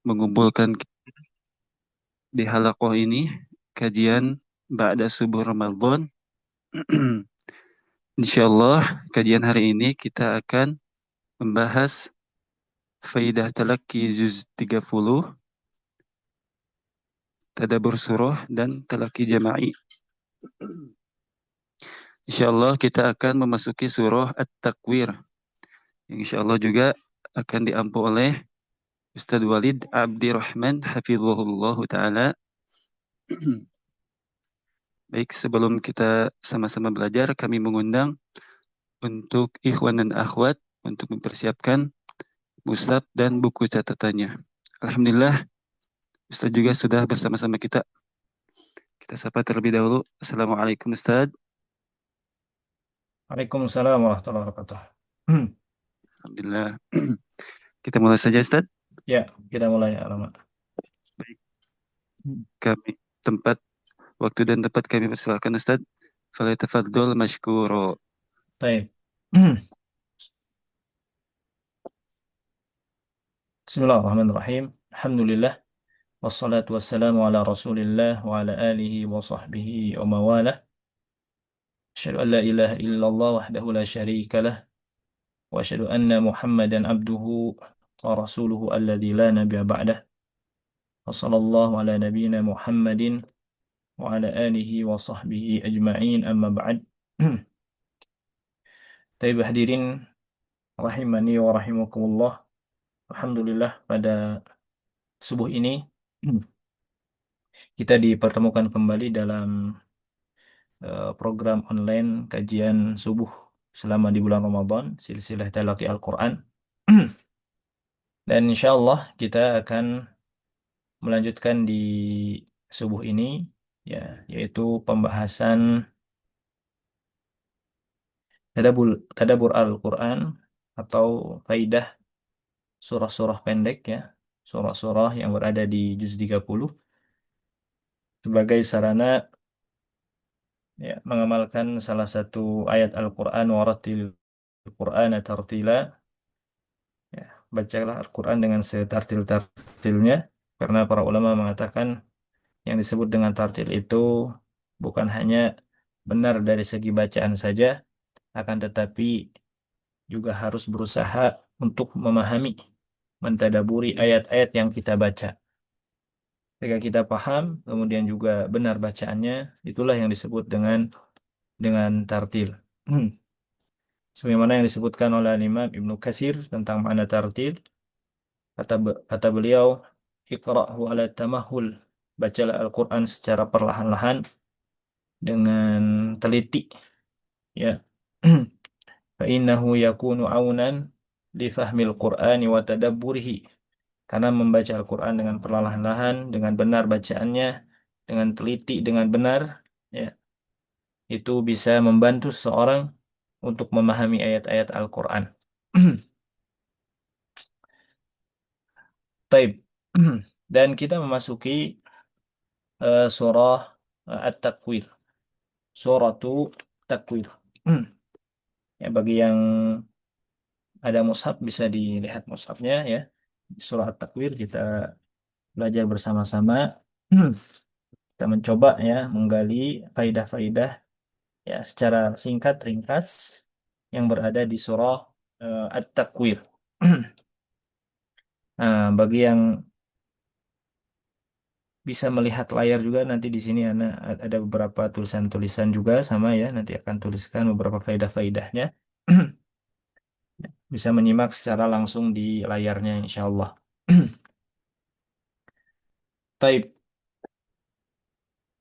mengumpulkan di halaqah ini kajian ba'da subuh Ramadan. Insyaallah kajian hari ini kita akan membahas faidah talaqi juz 30, tadabbur surah dan talaqi jama'i. Insyaallah kita akan memasuki surah At-Takwir. Yang insyaallah juga akan diampu oleh Ustaz Walid Abdirrahman hafizahullah taala. Baik, sebelum kita sama-sama belajar, kami mengundang untuk ikhwan dan akhwat untuk mempersiapkan mushaf dan buku catatannya. Alhamdulillah, Ustaz juga sudah bersama-sama kita. Kita sapa terlebih dahulu. Assalamualaikum Ustaz. Waalaikumsalam warahmatullahi wabarakatuh. Alhamdulillah. Kita mulai saja Ustaz. Ya, kita mulai alamat. Baik, kami tempat, waktu dan tempat kami persilakan Ustaz. Falyatafaddal mashkuro. Baik. Bismillahirrahmanirrahim. Alhamdulillah. Wassalatu wassalamu ala rasulillah wa ala alihi wa sahbihi wa mawalah. Asyhadu an la ilaha illallah wahdahu la syarika lah. Wa asyhadu anna Muhammadan abduhu wa rasuluhu alladzi la nabiyya ba'dah. Wa sallallahu ala nabiyyina Muhammadin wa ala alihi wa sahbihi ajma'in amma ba'd. Taib hadirin rahimani wa rahimakumullah. Alhamdulillah pada subuh ini kita dipertemukan kembali dalam program online kajian subuh selama di bulan Ramadan, silsilah talaqi Al-Quran. Dan insya Allah kita akan melanjutkan di subuh ini, ya, yaitu pembahasan tadabur, tadabur Al-Quran atau faidah surah-surah pendek, ya, surah-surah yang berada di juz 30 sebagai sarana, ya, mengamalkan salah satu ayat Al-Quran waratil Quran tartila, ya, bacalah Al-Quran dengan setartil-tartilnya karena para ulama mengatakan yang disebut dengan tartil itu bukan hanya benar dari segi bacaan saja, akan tetapi juga harus berusaha untuk memahami, mentadaburi ayat-ayat yang kita baca. Ketika kita paham kemudian juga benar bacaannya, itulah yang disebut dengan tartil. Sebagaimana yang disebutkan oleh Imam Ibnu Katsir tentang makna tartil, kata beliau, Iqra'hu ala tamahul, bacalah Al-Quran secara perlahan-lahan dengan teliti, ya. Fa innahu yakunu aunan li fahmil Qur'ani wa tadabburihi, karena membaca Al-Quran dengan perlahan-lahan, dengan benar bacaannya, dengan teliti, dengan benar, ya, itu bisa membantu seseorang untuk memahami ayat-ayat Al-Quran. Taib. Dan kita memasuki surah At-Takwir. Suratu Takwir. Ya, bagi yang ada mushaf bisa dilihat mushafnya, ya. Surah At-Takwir kita belajar bersama-sama. Kita mencoba, ya, menggali faidah-faidah, ya, secara singkat ringkas yang berada di surah At-Takwir. Nah, bagi yang bisa melihat layar juga, nanti di sini ada beberapa tulisan-tulisan juga sama, ya, nanti akan tuliskan beberapa faidah-faidahnya. Bisa menyimak secara langsung di layarnya insya Allah. Taib.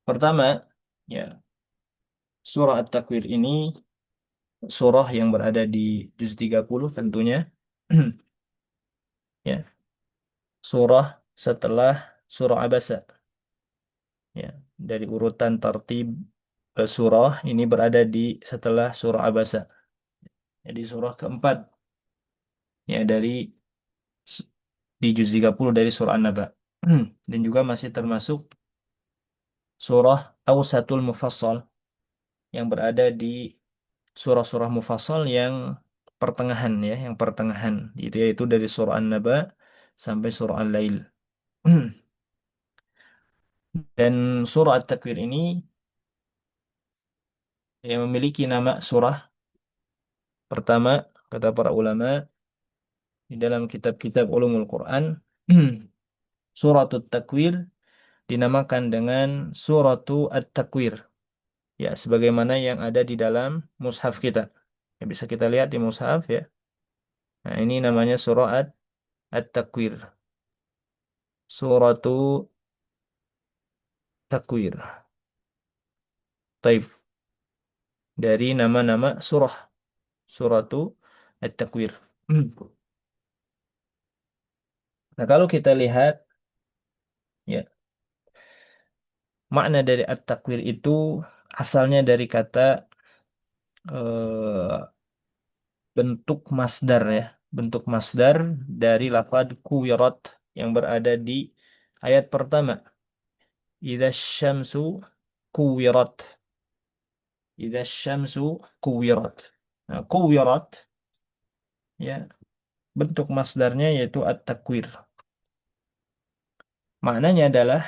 Pertama, ya, surah At-Takwir ini surah yang berada di juz 30 tentunya. Ya, surah setelah surah Abasa. Ya, dari urutan tertib surah ini berada di setelah surah Abasa. Jadi surah keempat, ya, s- di juz 30 dari surah An-Naba. Dan juga masih termasuk surah Awsatul Mufassal yang berada di surah-surah mufassal yang pertengahan, ya, yang pertengahan, itu yaitu dari surah An-Naba sampai surah Al-Lail. Dan surah At-Takwir ini yang memiliki nama surah pertama, kata para ulama di dalam kitab-kitab ulumul Quran, suratul Takwir dinamakan dengan suratu At-Takwir. Ya, sebagaimana yang ada di dalam mushaf kita. Ya, bisa kita lihat di mushaf ya. Nah, ini namanya surah At-Takwir. Suratu Takwir. Taib. Dari nama-nama surah. Suratu At-Takwir. Nah, kalau kita lihat ya, makna dari At-Takwir itu asalnya dari kata eh, bentuk masdar ya. Bentuk masdar dari lafaz kuwirat yang berada di ayat pertama. Idza syamsu kuwirat. Idza syamsu kuwirat. Nah, kuwirat ya, bentuk masdarnya yaitu at-takwir. Maknanya adalah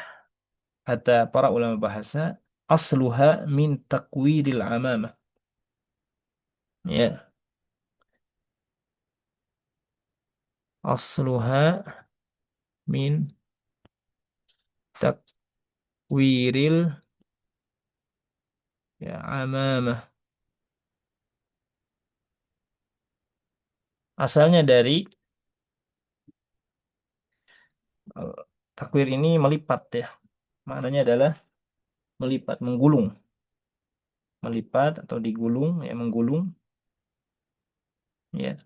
kata para ulama bahasa asluha min takwiril amamah. Ya, asluha min takwiril ya amamah. Asalnya dari eh, takwir ini melipat ya. Maknanya adalah melipat, menggulung, melipat atau digulung ya, menggulung ya.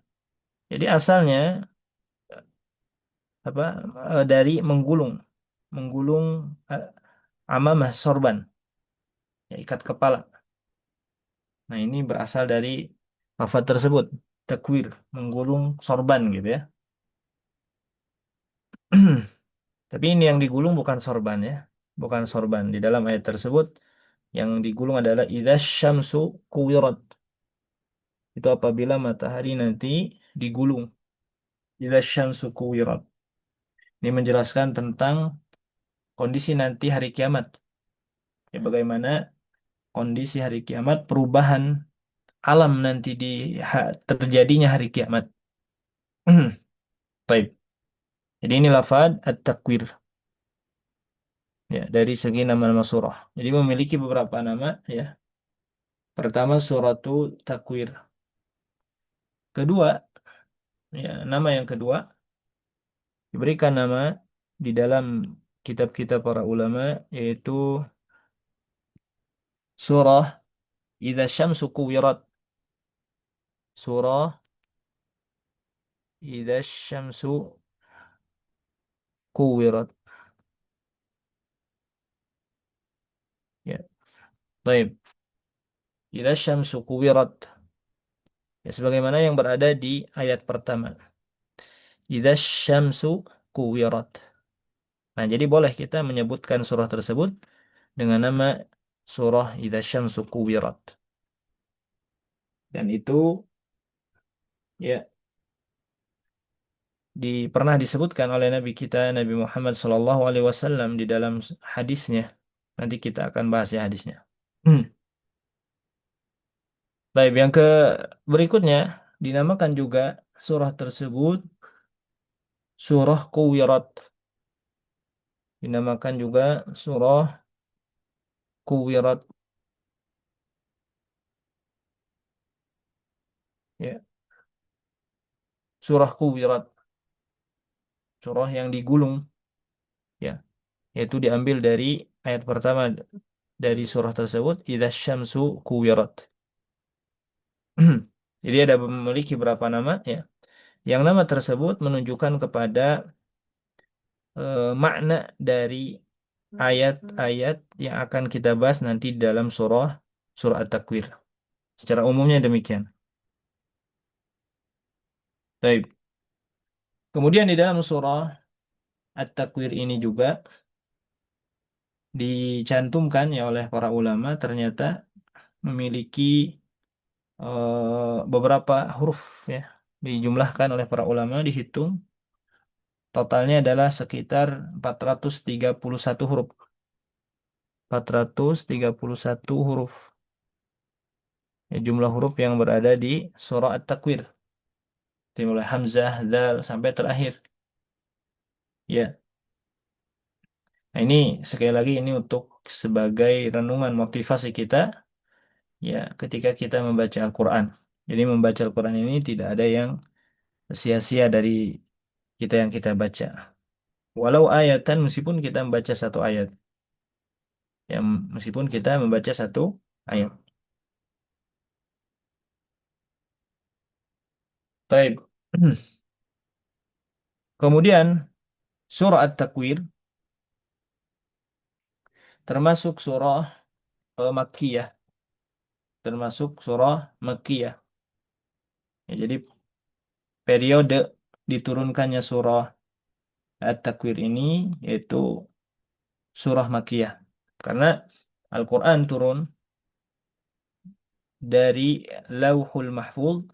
Jadi asalnya apa dari menggulung, menggulung eh, amamah sorban, ya, ikat kepala. Nah, ini berasal dari lafaz tersebut, takwir, menggulung sorban gitu ya. Tapi ini yang digulung bukan sorban ya, bukan sorban. Di dalam ayat tersebut yang digulung adalah idza syamsu kuwirat. Itu apabila matahari nanti digulung. Idza syamsu kuwirat. Ini menjelaskan tentang kondisi nanti hari kiamat. Ya, bagaimana kondisi hari kiamat, perubahan alam nanti di terjadinya hari kiamat. Baik. Jadi ini lafaz at-takwir ya dari segi nama-nama surah. Jadi memiliki beberapa nama ya. Pertama suratul takwir. Kedua ya, nama yang kedua diberikan nama di dalam kitab-kitab para ulama yaitu surah Idza Syamsu Kuwirat. Surah Idza Syamsu Kuwirat. Ya, baik. Idza Syamsu Kuwirat. Ya, sebagaimana yang berada di ayat pertama. Idza Syamsu Kuwirat. Nah, jadi boleh kita menyebutkan surah tersebut dengan nama surah Idza Syamsu Kuwirat. Dan itu ya pernah disebutkan oleh Nabi kita Nabi Muhammad SAW di dalam hadisnya. Nanti kita akan bahas ya hadisnya. Baik, yang ke berikutnya dinamakan juga surah tersebut surah Kuwirat. Dinamakan juga surah Kuwirat. Ya, surah Kuwirat, surah yang digulung ya, yaitu diambil dari ayat pertama dari surah tersebut idza syamsu kuwirat. Jadi ada memiliki berapa nama ya. Yang nama tersebut menunjukkan kepada makna dari ayat-ayat yang akan kita bahas nanti dalam surah surah At-Takwir. Secara umumnya demikian. Baik. Kemudian di dalam surah At-Takwir ini juga dicantumkan ya oleh para ulama ternyata memiliki beberapa huruf ya, dijumlahkan oleh para ulama dihitung Totalnya adalah sekitar 431 huruf. 431 huruf. Ya, jumlah huruf yang berada di surah At-Takwir. Dimulai Hamzah, Dal, sampai terakhir. Ya, nah ini sekali lagi ini untuk sebagai renungan motivasi kita ya ketika kita membaca Al-Quran. Jadi membaca Al-Quran ini tidak ada yang sia-sia dari kita yang kita baca. Walau ayatan meskipun kita membaca satu ayat. Ya, meskipun kita membaca satu ayat. Baik. Kemudian surah At-Takwir termasuk surah Makkiyah, termasuk surah Makkiyah. Ya, jadi periode diturunkannya surah At-Takwir ini yaitu surah Makkiyah. Karena Al-Quran turun dari Lauhul Mahfuz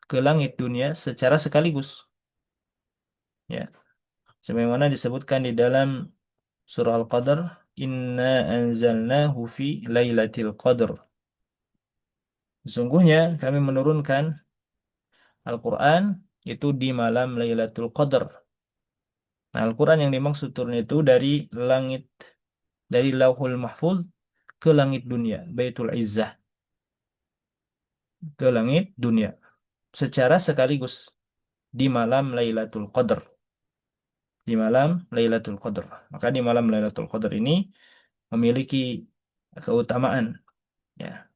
ke langit dunia secara sekaligus. Ya, sebagaimana disebutkan di dalam surah Al-Qadar, Inna anzalnahu fi lailatul qadr. Sesungguhnya kami menurunkan Al-Quran itu di malam Lailatul Qadar. Nah, Al-Quran yang dimaksud turun itu dari langit, dari Lauhul Mahfuz ke langit dunia, Baitul Izzah, ke langit dunia secara sekaligus di malam Lailatul Qadar. Di malam Lailatul Qadar. Maka di malam Lailatul Qadar ini memiliki keutamaan ya.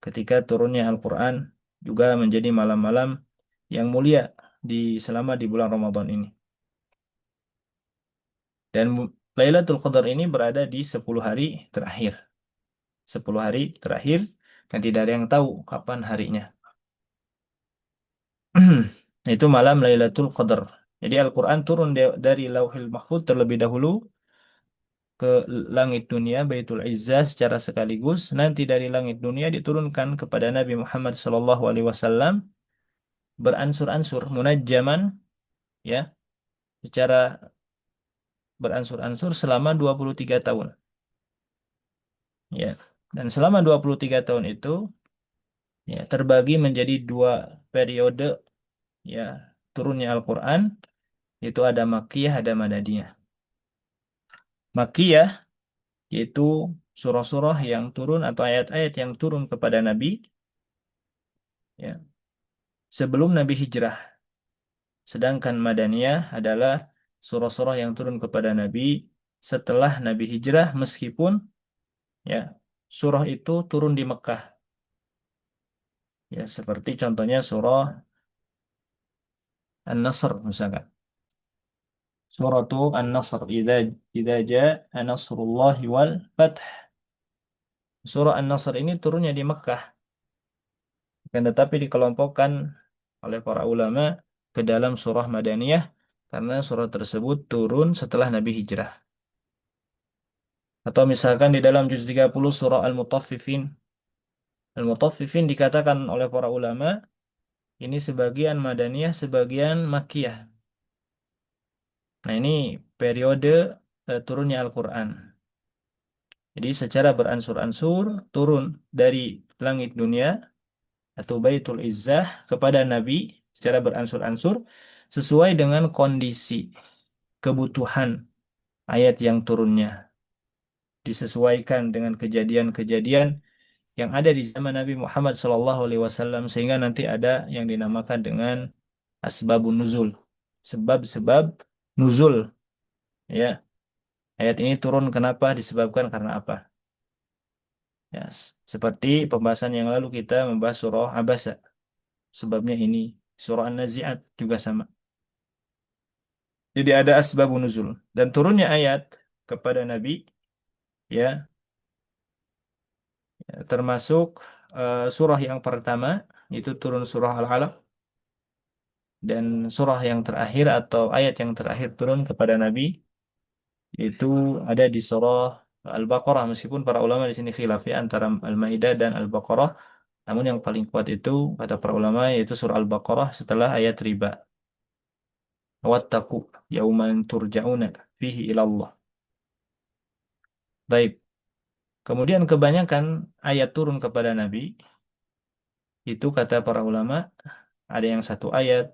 Ketika turunnya Al-Quran juga menjadi malam-malam yang mulia selama di bulan Ramadan ini. Dan Lailatul Qadar ini berada di 10 hari terakhir. 10 hari terakhir dan tidak ada yang tahu kapan harinya. Itu malam Lailatul Qadar. Jadi Al-Quran turun dari Lauhil Mahfuz terlebih dahulu ke langit dunia Baitul Izzah secara sekaligus. Nanti dari langit dunia diturunkan kepada Nabi Muhammad SAW beransur-ansur munajjaman ya secara beransur-ansur selama 23 tahun. Ya. Dan selama 23 tahun itu ya terbagi menjadi dua periode ya turunnya Al-Qur'an, itu ada Makkiyah ada Madaniyah. Makkiyah yaitu surah-surah yang turun atau ayat-ayat yang turun kepada Nabi ya sebelum Nabi hijrah. Sedangkan Madaniyah adalah surah-surah yang turun kepada Nabi setelah Nabi hijrah meskipun ya surah itu turun di Mekah. Ya seperti contohnya surah An-Nasr misalkan. Suratu An-Nasr idza jaa nasrullahi wal fath. Surah An-Nasr ini turunnya di Mekah, dan tetapi dikelompokkan oleh para ulama ke dalam surah Madaniyah karena surah tersebut turun setelah Nabi hijrah. Atau misalkan di dalam juz 30 surah Al-Mutaffifin. Al-Mutaffifin dikatakan oleh para ulama ini sebagian Madaniyah, sebagian Makkiyah. Nah, ini periode turunnya Al-Quran. Jadi secara beransur-ansur turun dari langit dunia atau Baitul Izzah kepada Nabi secara beransur-ansur sesuai dengan kondisi kebutuhan ayat yang turunnya. Disesuaikan dengan kejadian-kejadian yang ada di zaman Nabi Muhammad SAW sehingga nanti ada yang dinamakan dengan asbabun nuzul. Sebab-sebab nuzul ya. Ayat ini turun kenapa? Disebabkan karena apa? Ya, seperti pembahasan yang lalu kita membahas surah Abasa. Sebabnya ini. Surah An-Nazi'at juga sama. Jadi ada asbabun nuzul. Dan turunnya ayat kepada Nabi, ya, termasuk surah yang pertama, itu turun surah Al-Alaq. Dan surah yang terakhir atau ayat yang terakhir turun kepada Nabi, itu ada di surah Al-Baqarah. Meskipun para ulama di sini khilaf ya, antara Al-Maidah dan Al-Baqarah. Namun yang paling kuat itu kata para ulama yaitu surah Al-Baqarah setelah ayat riba. wattaqu yauman turja'una fihi ilallah. Baik. Kemudian kebanyakan ayat turun kepada Nabi itu kata para ulama ada yang satu ayat,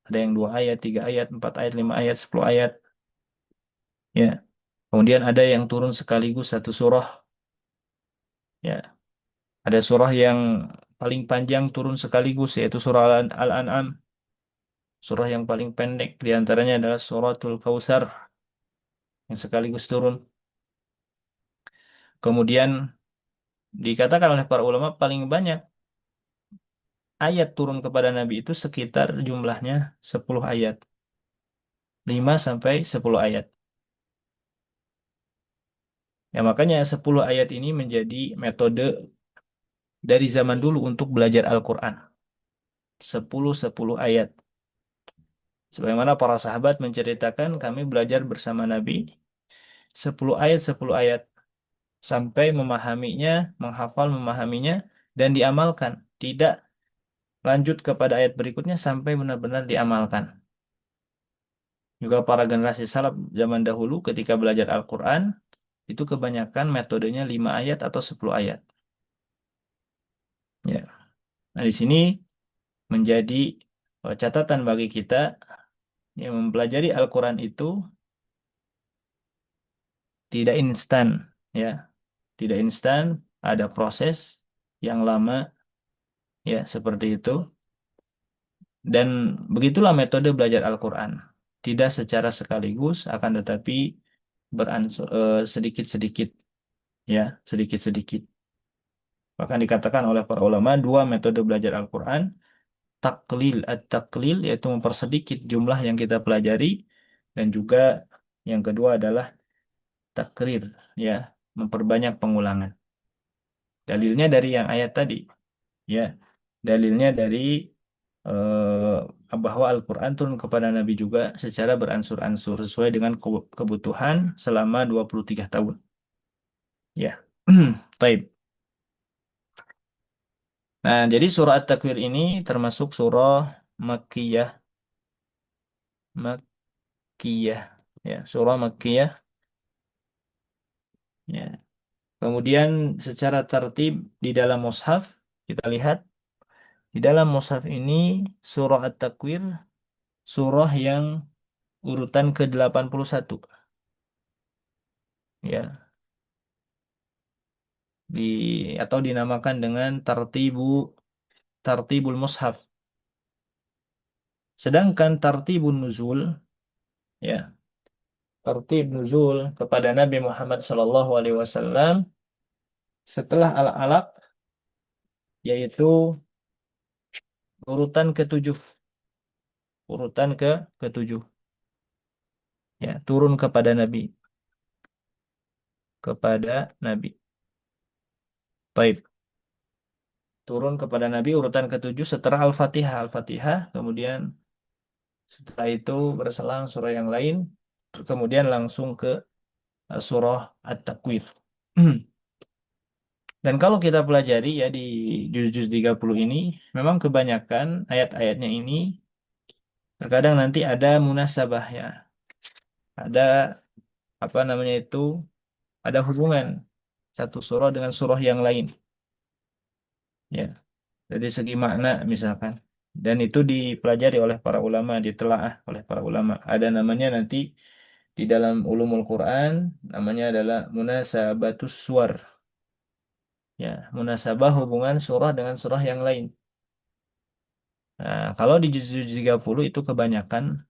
ada yang dua ayat, tiga ayat, empat ayat, lima ayat, 10 ayat. Ya. Kemudian ada yang turun sekaligus satu surah. Ya. Ada surah yang paling panjang turun sekaligus yaitu surah Al-An'am. Surah yang paling pendek di antaranya adalah suratul Kausar yang sekaligus turun. Kemudian dikatakan oleh para ulama paling banyak ayat turun kepada Nabi itu sekitar jumlahnya 10 ayat. 5 sampai 10 ayat. Ya makanya 10 ayat ini menjadi metode dari zaman dulu untuk belajar Al-Quran. 10 ayat. Sebagaimana para sahabat menceritakan kami belajar bersama Nabi 10 ayat 10 ayat sampai memahaminya, menghafal memahaminya dan diamalkan. Tidak lanjut kepada ayat berikutnya sampai benar-benar diamalkan. Juga para generasi salaf zaman dahulu ketika belajar Al-Quran itu kebanyakan metodenya 5 ayat atau 10 ayat. Ya. Nah, di sini menjadi catatan bagi kita yang mempelajari Al-Quran itu tidak instan, ya, tidak instan, ada proses yang lama, ya, seperti itu. Dan begitulah metode belajar Al-Quran. Tidak secara sekaligus, akan tetapi sedikit-sedikit, ya, sedikit-sedikit. Bahkan dikatakan oleh para ulama, dua metode belajar Al-Quran, taklil, at-taklil, yaitu mempersedikit jumlah yang kita pelajari, dan juga yang kedua adalah takrir, ya, memperbanyak pengulangan. Dalilnya dari yang ayat tadi, ya, dalilnya dari bahwa Al-Quran turun kepada Nabi juga secara beransur-ansur sesuai dengan kebutuhan selama 23 tahun. Ya, taib. Nah, jadi surah At-Takwir ini termasuk surah Makkiyah, Makkiyah, ya, surah Makkiyah. Ya. Kemudian secara tertib di dalam mushaf kita lihat di dalam mushaf ini surah At-Takwir surah yang urutan ke-81, ya, di atau dinamakan dengan tartibul mushaf. Sedangkan tartibun nuzul, ya, tertib nuzul kepada Nabi Muhammad SAW setelah Al-Alaq yaitu urutan ketujuh, urutan ketujuh, ya, turun kepada Nabi. Baik, turun kepada Nabi urutan ketujuh setelah Al-Fatihah. Al-Fatihah, kemudian setelah itu berselang surah yang lain, kemudian langsung ke surah At-Takwir. Dan kalau kita pelajari ya di juz-juz 30 ini, memang kebanyakan ayat-ayatnya ini terkadang nanti ada munasabah, ya. Ada apa namanya itu, ada hubungan satu surah dengan surah yang lain. Ya, dari segi makna misalkan. Dan itu dipelajari oleh para ulama, ditelaah oleh para ulama. Ada namanya nanti di dalam ulumul Quran, namanya adalah munasabatus suwar. Ya, munasabah hubungan surah dengan surah yang lain. Nah, kalau di juz-juz 30 itu kebanyakan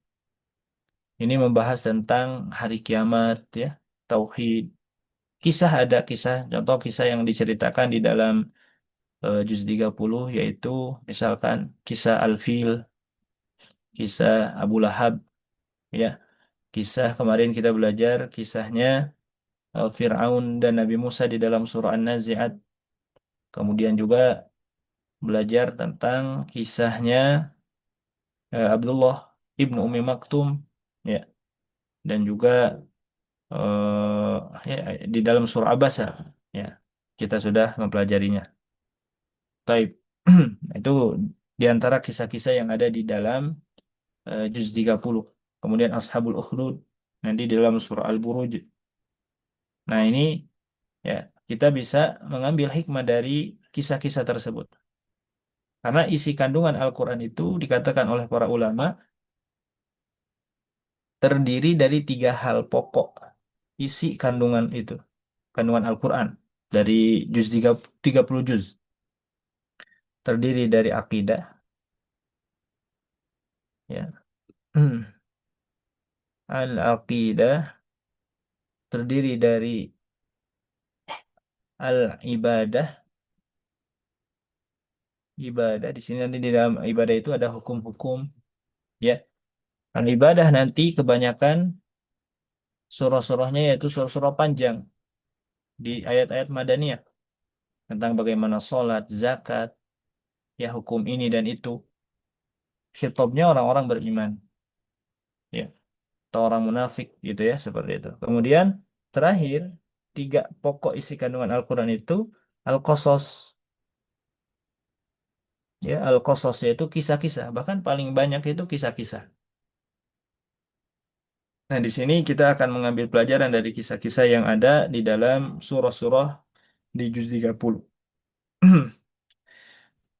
ini membahas tentang hari kiamat, ya, tauhid. Kisah ada kisah, contoh kisah yang diceritakan di dalam juz 30 yaitu misalkan kisah Al-Fil, kisah Abu Lahab, ya. Kisah kemarin kita belajar kisahnya Fir'aun dan Nabi Musa di dalam surah An-Nazi'at. Kemudian juga belajar tentang kisahnya Abdullah ibnu Umi Maktum, ya, dan juga ya, di dalam surah Abasa, ya, kita sudah mempelajarinya. Taib. Itu di antara kisah-kisah yang ada di dalam juz 30. Kemudian Ashabul Ukhdud nanti di dalam surah Al-Buruj. Nah, ini ya kita bisa mengambil hikmah dari kisah-kisah tersebut. Karena isi kandungan Al-Quran itu dikatakan oleh para ulama terdiri dari tiga hal pokok isi kandungan itu, kandungan Al-Quran dari juz 30 juz. Terdiri dari akidah, ya. Al-aqidah terdiri dari al-ibadah. Ibadah di sini nanti di dalam ibadah itu ada hukum-hukum, ya. Al-ibadah nanti kebanyakan surah-surahnya yaitu surah-surah panjang di ayat-ayat madaniyah tentang bagaimana sholat, zakat, ya hukum ini dan itu. Khitabnya orang-orang beriman, ya, atau orang munafik gitu ya seperti itu. Kemudian terakhir tiga pokok isi kandungan Al-Quran itu al-qasas, ya al-qasas yaitu kisah-kisah, bahkan paling banyak itu kisah-kisah. Nah, di sini kita akan mengambil pelajaran dari kisah-kisah yang ada di dalam surah-surah di juz 30.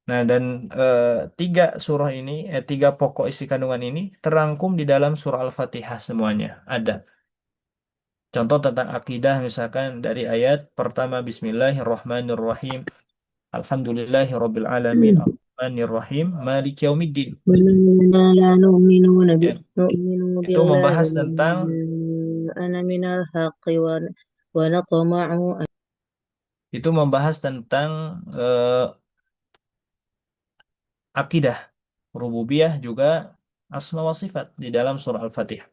Nah, dan eh, tiga pokok isi kandungan ini terangkum di dalam surah Al-Fatihah semuanya. Ada. Contoh tentang akidah misalkan dari ayat pertama Bismillahirrahmanirrahim. Alhamdulillahirabbil alamin arrahmanirrahim maliki yaumiddin. وإنا لا Ya, نؤمن itu بالله membahas ما tentang جاءنا من الحق ونطمع أن eh, akidah rububiyah juga asma wa sifat di dalam surah Al-Fatihah.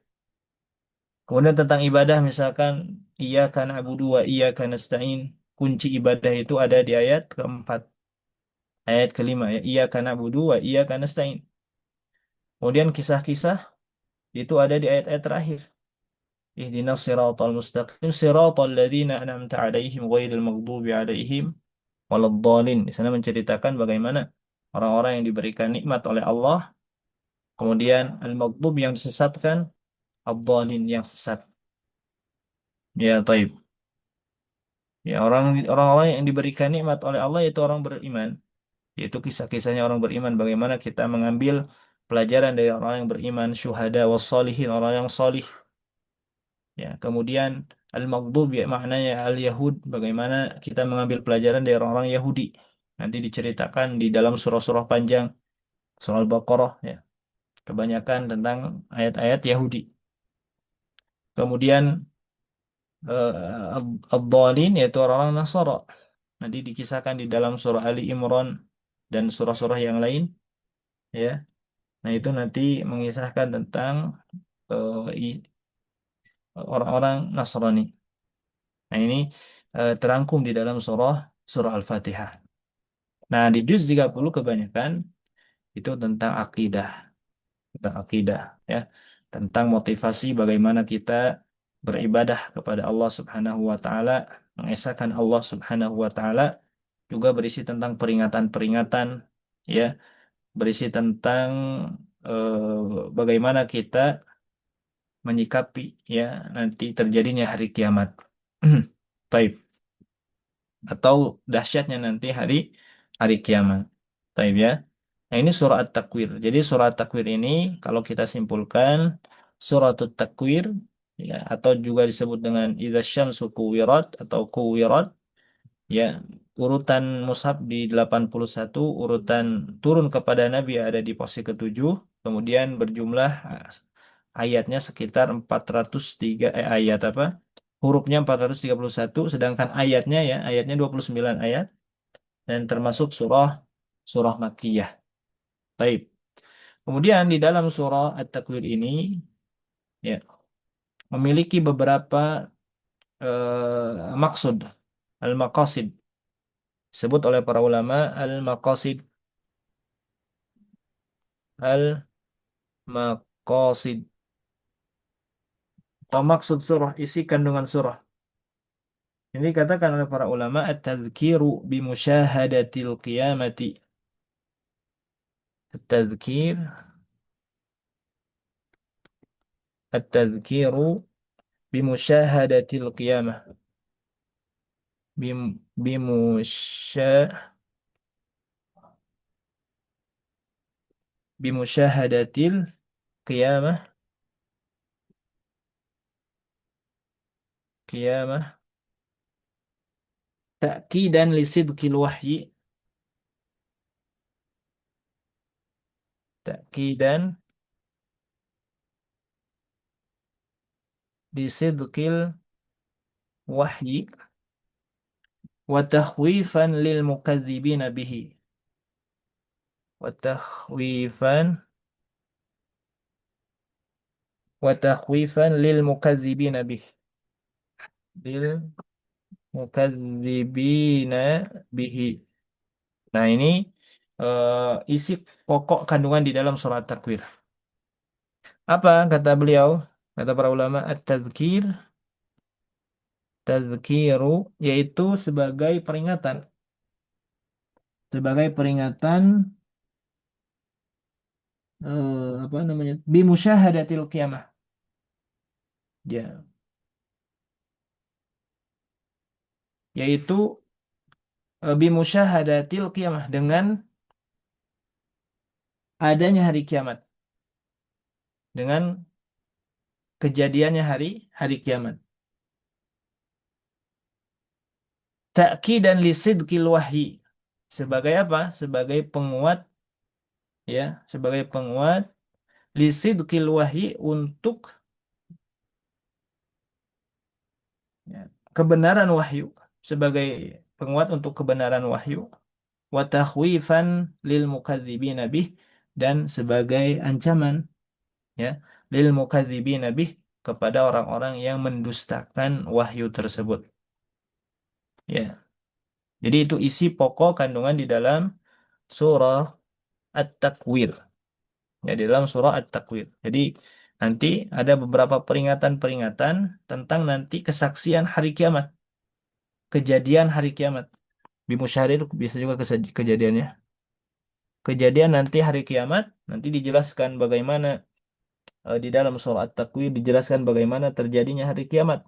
Kemudian tentang ibadah misalkan iyyaka na'budu wa iyyaka nasta'in. Kunci ibadah itu ada di ayat keempat, ayat kelima ya iyyaka na'budu wa iyyaka nasta'in. Kemudian kisah-kisah itu ada di ayat-ayat terakhir. Ihdinas siratal mustaqim siratal ladzina an'amta 'alaihim ghairil maghdubi 'alaihim waladdallin. Di sana menceritakan bagaimana orang-orang yang diberikan nikmat oleh Allah, kemudian al-maghdub yang disesatkan, ad-dallin yang sesat. Ya, taib. Ya, orang-orang yang diberikan nikmat oleh Allah itu orang beriman. Yaitu kisah-kisahnya orang beriman. Bagaimana kita mengambil pelajaran dari orang yang beriman, syuhada wassalihin, orang yang salih. Ya, kemudian al-maghdub ya maknanya al-Yahud. Bagaimana kita mengambil pelajaran dari orang-orang Yahudi. Nanti diceritakan di dalam surah-surah panjang, surah Al-Baqarah ya. Kebanyakan tentang ayat-ayat Yahudi. Kemudian ad-dhalin yaitu orang-orang Nasara. Nanti dikisahkan di dalam surah Ali Imran dan surah-surah yang lain ya. Nah, itu nanti mengisahkan tentang eh, i- orang-orang Nasrani. Nah, ini terangkum di dalam surah surah Al-Fatihah. Nah, di juz 30 kebanyakan itu tentang akidah ya, tentang motivasi bagaimana kita beribadah kepada Allah Subhanahu wa taala, mengesahkan Allah Subhanahu wa taala, juga berisi tentang peringatan-peringatan ya, berisi tentang bagaimana kita menyikapi ya nanti terjadinya hari kiamat. Taib, atau dahsyatnya nanti hari hari kiamat. Taib ya. Nah, ini surah At-Takwir. Jadi surah At-Takwir ini kalau kita simpulkan surah At-Takwir ya atau juga disebut dengan Idza Syamsu Kuwirat atau Kuwirat ya, urutan mushaf di 81, urutan turun kepada Nabi ada di posisi ketujuh, kemudian berjumlah ayatnya sekitar 403 ayat apa? Hurufnya 431 sedangkan ayatnya 29 ayat dan termasuk surah surah Makkiyah. Taib. Kemudian di dalam surah At-Takwir ini ya memiliki beberapa maksud, al-maqasid, disebut oleh para ulama al-maqasid, al-maqasid atau maksud surah, isi kandungan surah. Ini dikatakan oleh para ulama at-tadhkiru bi musyahadatil qiyamati. At-tadhkir at-tadhkiru bimusyahadatil qiyamah. Bim, bimusya, bimusyahadatil qiyamah. Qiyamah. Ta'kidan lisidqil wahyi. Ta'kidan lisidqil wahyi. Wa takhwifan lil mukadzibina bihi. Wa takhwifan wa takhwifan lil mukadzibina bihi. Lil mukadzibina bihi. Nah, ini isi pokok kandungan di dalam surat Takwir. Apa kata beliau? Kata para ulama, at-tadzkir, tadzkiru, yaitu sebagai peringatan. Sebagai peringatan, apa namanya? Bimusyahadatil qiyamah. Ya, yaitu bimusyahadatil qiyamah, dengan adanya hari kiamat. Dengan kejadiannya hari hari kiamat. Ta'kidan lisidqil wahyi. Sebagai apa? Sebagai penguat, ya, sebagai penguat lisidqil wahyi, untuk, ya, kebenaran wahyu, sebagai penguat untuk kebenaran wahyu. Wa takhwifan lil mukadzibina bih, dan sebagai ancaman, ya, lil mukadzibina bih, kepada orang-orang yang mendustakan wahyu tersebut. Ya. Jadi itu isi pokok kandungan di dalam surah At-Takwir. Ya, di dalam surah At-Takwir. Jadi nanti ada beberapa peringatan-peringatan tentang nanti kesaksian hari kiamat, kejadian hari kiamat. Bimusyahada itu bisa juga kejadiannya. Kejadian nanti hari kiamat, nanti dijelaskan bagaimana, di dalam surah At-Takwir dijelaskan bagaimana terjadinya hari kiamat.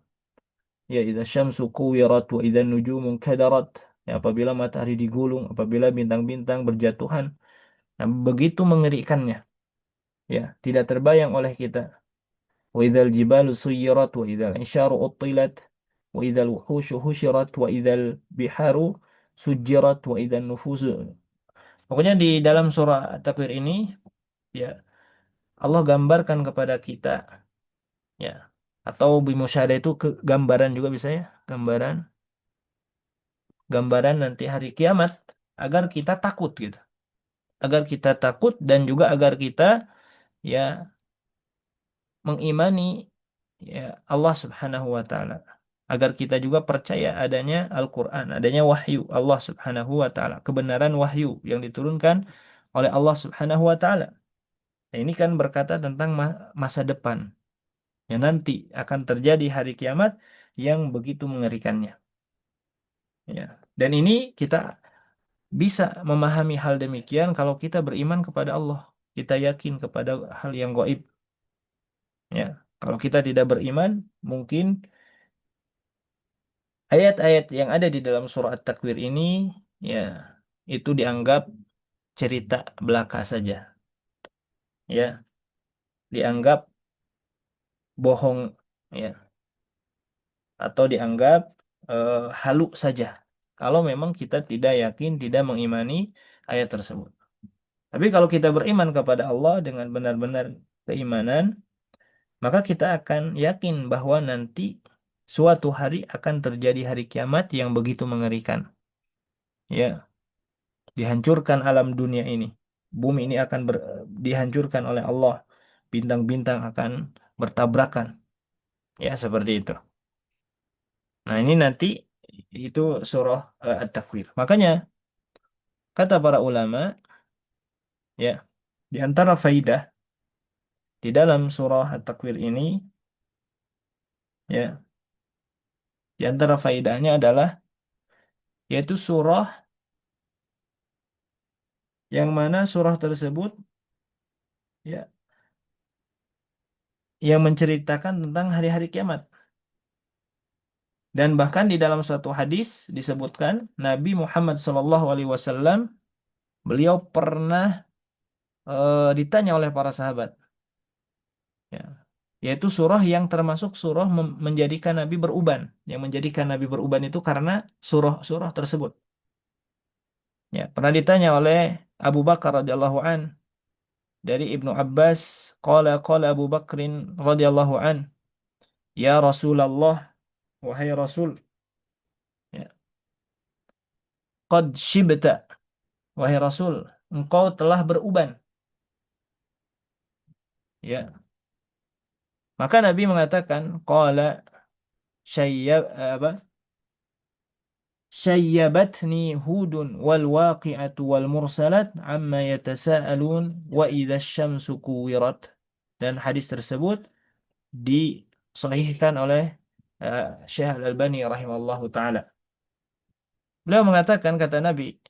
Ya, idza syamsu kuwirat wa idza nujumu kadarat. Ya, apabila matahari digulung, apabila bintang-bintang berjatuhan. Nah, begitu mengerikannya. Ya, tidak terbayang oleh kita. Wa idzal jibalu suyirat wa idzal isyaru uttilat wa idzal wuhusyu husyirat wa idzal biharu sujirat wa idzan nufusu. Pokoknya di dalam surah At-Takwir ini, ya, Allah gambarkan kepada kita, ya, atau bimusyadah itu ke gambaran juga bisa, ya, gambaran, gambaran nanti hari kiamat, agar kita takut gitu. Agar kita takut, dan juga agar kita, ya, mengimani, ya, Allah Subhanahu wa taala. Agar kita juga percaya adanya Al-Qur'an, adanya wahyu Allah Subhanahu wa taala, kebenaran wahyu yang diturunkan oleh Allah Subhanahu wa taala. Nah, ini kan berkata tentang masa depan yang nanti akan terjadi hari kiamat yang begitu mengerikannya. Ya. Dan ini kita bisa memahami hal demikian kalau kita beriman kepada Allah. Kita yakin kepada hal yang gaib. Ya. Kalau kita tidak beriman, mungkin ayat-ayat yang ada di dalam surah At-Takwir ini, ya, itu dianggap cerita belaka saja. Ya, dianggap bohong, ya, atau dianggap halu saja. Kalau memang kita tidak yakin, tidak mengimani ayat tersebut. Tapi kalau kita beriman kepada Allah dengan benar-benar keimanan, maka kita akan yakin bahwa nanti suatu hari akan terjadi hari kiamat yang begitu mengerikan. Ya, dihancurkan alam dunia ini. Bumi ini akan dihancurkan oleh Allah. Bintang-bintang akan bertabrakan. Ya, seperti itu. Nah, ini nanti itu surah At-Takwir. Makanya kata para ulama, ya, di antara faidah di dalam surah At-Takwir ini, ya, di antara faidahnya adalah, yaitu surah yang mana surah tersebut, ya, yang menceritakan tentang hari-hari kiamat. Dan bahkan di dalam suatu hadis disebutkan Nabi Muhammad SAW beliau pernah ditanya oleh para sahabat, ya, yaitu surah yang termasuk surah menjadikan Nabi beruban. Yang menjadikan Nabi beruban itu karena surah-surah tersebut. Ya, pernah ditanya oleh Abu Bakar radhiyallahu an dari Ibnu Abbas, qala Abu Bakrin radhiyallahu an, ya Rasulullah, wahai Rasul, ya, qad shibta, wahai Rasul, engkau telah beruban. Ya, maka Nabi mengatakan, qala syayyab apa? Syayyabatni hudun wal waqi'atu wal mursalat amma yatasaalun wa idza syamsu kuwirat. Dan hadis tersebut disahihkan oleh Syekh Al-Albani rahimahullahu taala. Beliau mengatakan, kata Nabi,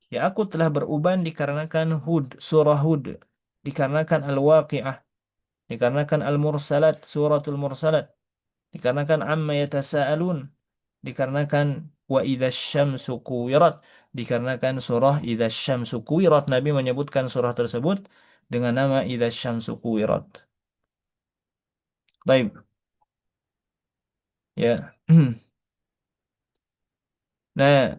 ya aku telah beruban dikarenakan Hud, surah Hud, dikarenakan Al-Waqi'ah, dikarenakan Al-Mursalat, suratul Mursalat, dikarenakan Amma Yatasaalun, dikarenakan Wa idza syamsu kuwirat, dikarenakan surah idza syamsu kuwirat. Nabi menyebutkan surah tersebut dengan nama idza syamsu kuwirat. Baik, ya. Nah,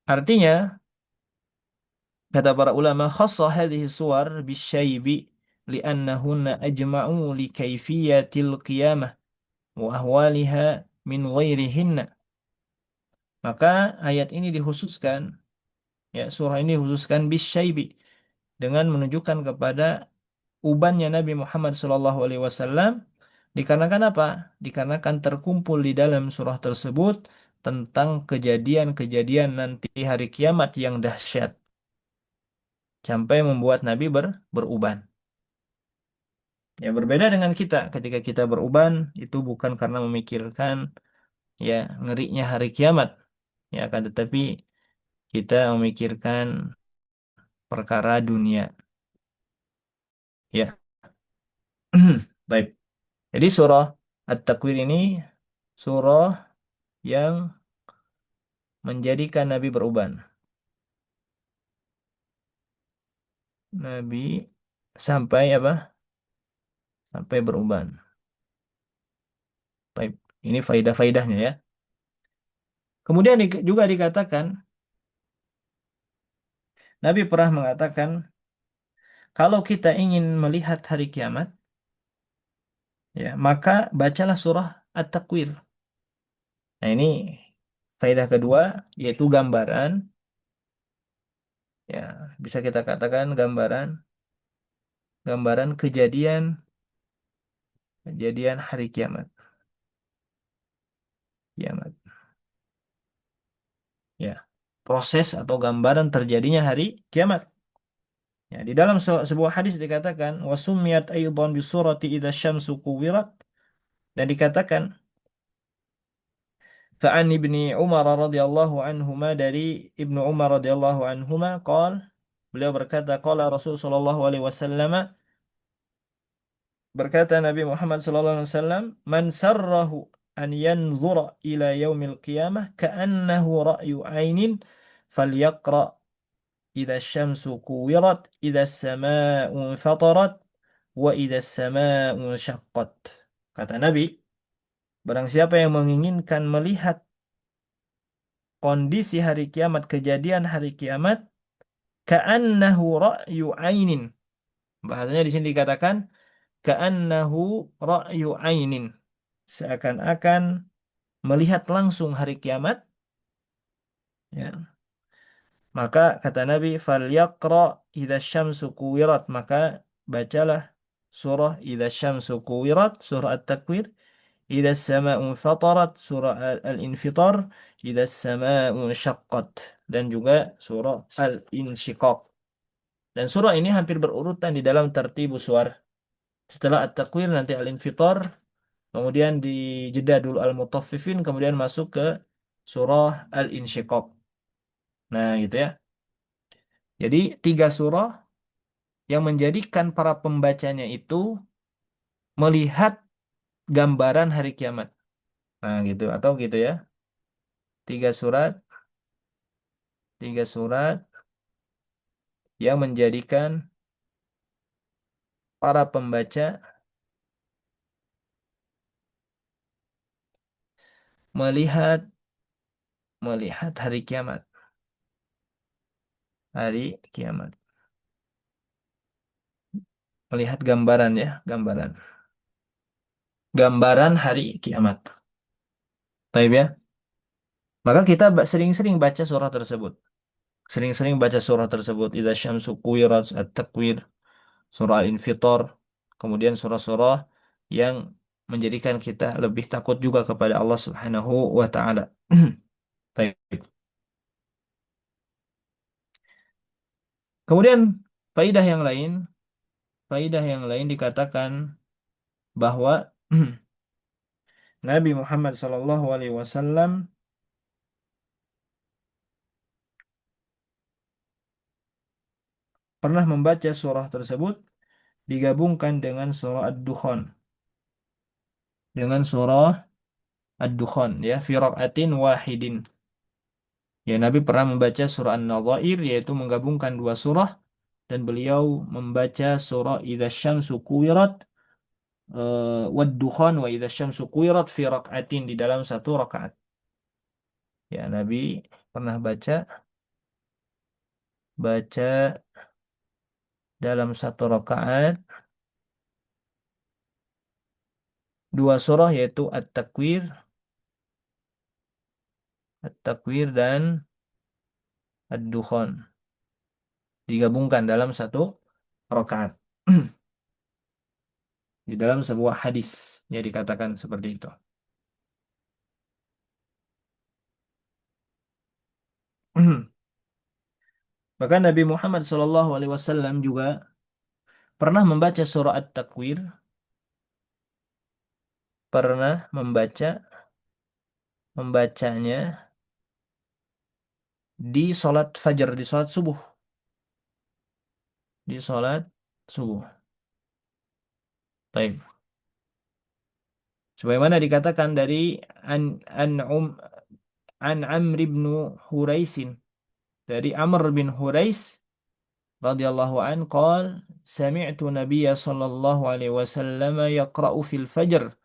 artinya kata para ulama, khassa hadhihi suwar bisyaibi li'annahunna ajma'u li kaifiyatil qiyamah wa ahwaliha min ghairihinna. Maka ayat ini dikhususkan, ya, surah ini dikhususkan bisyaibi, dengan menunjukkan kepada ubannya Nabi Muhammad SAW. Dikarenakan apa? Dikarenakan terkumpul di dalam surah tersebut tentang kejadian-kejadian nanti hari kiamat yang dahsyat, sampai membuat Nabi beruban. Ya, berbeda dengan kita, ketika kita beruban itu bukan karena memikirkan, ya, ngerinya hari kiamat, ya, akan tetapi kita memikirkan perkara dunia. Ya. Baik. Jadi surah At-Takwir ini surah yang menjadikan Nabi beruban. Nabi sampai apa? Sampai beruban. Baik. Ini faidah-faidahnya, ya. Kemudian juga dikatakan, Nabi pernah mengatakan, kalau kita ingin melihat hari kiamat, ya, maka bacalah surah At-Takwir. Nah, ini faedah kedua, yaitu gambaran, ya, bisa kita katakan gambaran gambaran kejadian kejadian hari kiamat. Kiamat. Ya. Proses atau gambaran terjadinya hari kiamat. Ya, di dalam sebuah hadis dikatakan wasumiyat aidan bi surati idza syamsu kuwirat, dan dikatakan fa'an ibni Umar radhiyallahu anhuma, dari Ibnu Umar radhiyallahu anhuma beliau berkata, qala Rasul sallallahu alaihi wasallam, berkata Nabi Muhammad sallallahu alaihi wasallam, man sarrahu an yanzura ila yaumil qiyamah ka'annahu ra'yu ainin falyaqra idza syamsu kuwirat idza as-samaa'u fatarat wa idza as-samaa'u syaqqat. Kata Nabi, barang siapa yang menginginkan melihat kondisi hari kiamat, kejadian hari kiamat, ka'annahu ra'yu ainin. Bahasanya di sini dikatakan ka'annahu ra'yu ainin. Seakan-akan melihat langsung hari kiamat, ya. Maka kata Nabi, falyaqra idza syamsu kuwirat, maka bacalah surah idza syamsu kuwirat, surah At-Takwir, idza as-samaa'u fatarat, surah Al-Infitar, idza as-samaa'u syaqqat, dan juga surah Al-Insyiqaq. Dan surah ini hampir berurutan di dalam tertibus suar. Setelah At-Takwir nanti Al-Infitar, kemudian di jeda dulu Al-Mutaffifin, kemudian masuk ke surah Al-Insyiqaq. Nah, gitu, ya. Jadi tiga surah yang menjadikan para pembacanya itu melihat gambaran hari kiamat. Nah, gitu atau gitu ya. Tiga surat, tiga surat yang menjadikan para pembaca melihat melihat hari kiamat, hari kiamat. Melihat gambaran ya, gambaran. Gambaran hari kiamat. Taib ya. Maka kita sering-sering baca surah tersebut. Sering-sering baca surah tersebut. Idza syamsu kuwirat, at-takwir, surah Al-Infitor, kemudian surah-surah yang menjadikan kita lebih takut juga kepada Allah Subhanahu wa taala. Taib. Kemudian faidah yang lain, faidah yang lain dikatakan bahwa Nabi Muhammad SAW pernah membaca surah tersebut digabungkan dengan surah Ad-Dukhan. Dengan surah Ad-Dukhan ya, fi rakaatin wahidin. Ya, Nabi pernah membaca surah An-Nadhair yaitu menggabungkan dua surah dan beliau membaca surah Idza Syamsu Kuwirat wad-Dukhan wa Idza Syamsu Kuwirat fi rakaatin di dalam satu rakaat. Ya, Nabi pernah baca dalam satu rakaat dua surah yaitu At-Takwir dan Ad-Dukhan digabungkan dalam satu rakaat. Di dalam sebuah hadis ya dikatakan seperti itu. Maka Nabi Muhammad SAW juga pernah membaca surah At-Takwir, pernah membacanya di sholat fajar, di sholat subuh, di sholat subuh. Baik. Sebagaimana dikatakan dari an an um, an Amr bin Huraisin, dari Amr bin Hurais radhiyallahu an qol sami'tu Nabiyya sallallahu alaihi wasallam yaqra'u fil fajr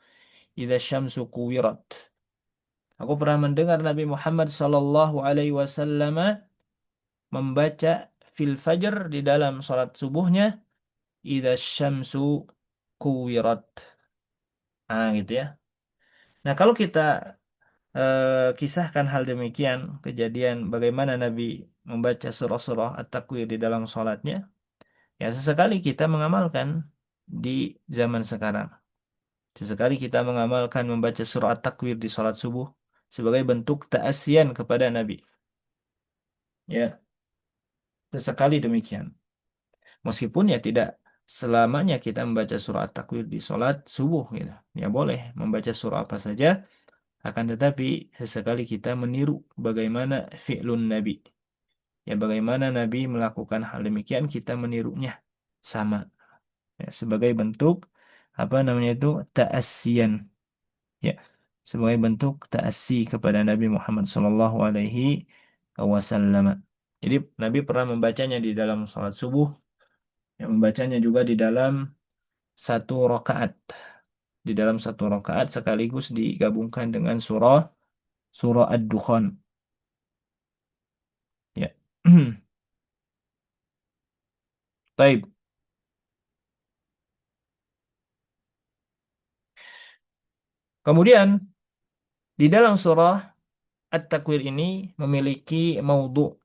idza syamsu kuwirat. Aku pernah mendengar Nabi Muhammad sallallahu alaihi wasallam membaca fil fajr di dalam salat subuhnya idza syamsu kuwirat. Ah gitu ya. Nah, kalau kita kisahkan hal demikian, kejadian bagaimana Nabi membaca surah-surah At-Takwir di dalam salatnya, ya sesekali kita mengamalkan di zaman sekarang. Sesekali kita mengamalkan membaca surah At-Takwir di salat subuh sebagai bentuk ta'asiyan kepada Nabi. Ya, sesekali demikian. Meskipun ya tidak selamanya kita membaca surah At-Takwir di salat subuh gitu. Ya boleh membaca surah apa saja, akan tetapi sesekali kita meniru bagaimana fi'lun Nabi. Ya bagaimana Nabi melakukan hal demikian kita menirunya sama. Ya, sebagai bentuk apa namanya itu ta'assiyan. Ya, sebagai bentuk ta'assi kepada Nabi Muhammad SAW. Jadi Nabi pernah membacanya di dalam sholat subuh, yang membacanya juga di dalam satu rakaat. Di dalam satu rakaat sekaligus digabungkan dengan surah surah Ad-Dukhan. Ya. Baik. Kemudian di dalam surah At-Takwir ini memiliki maudhu.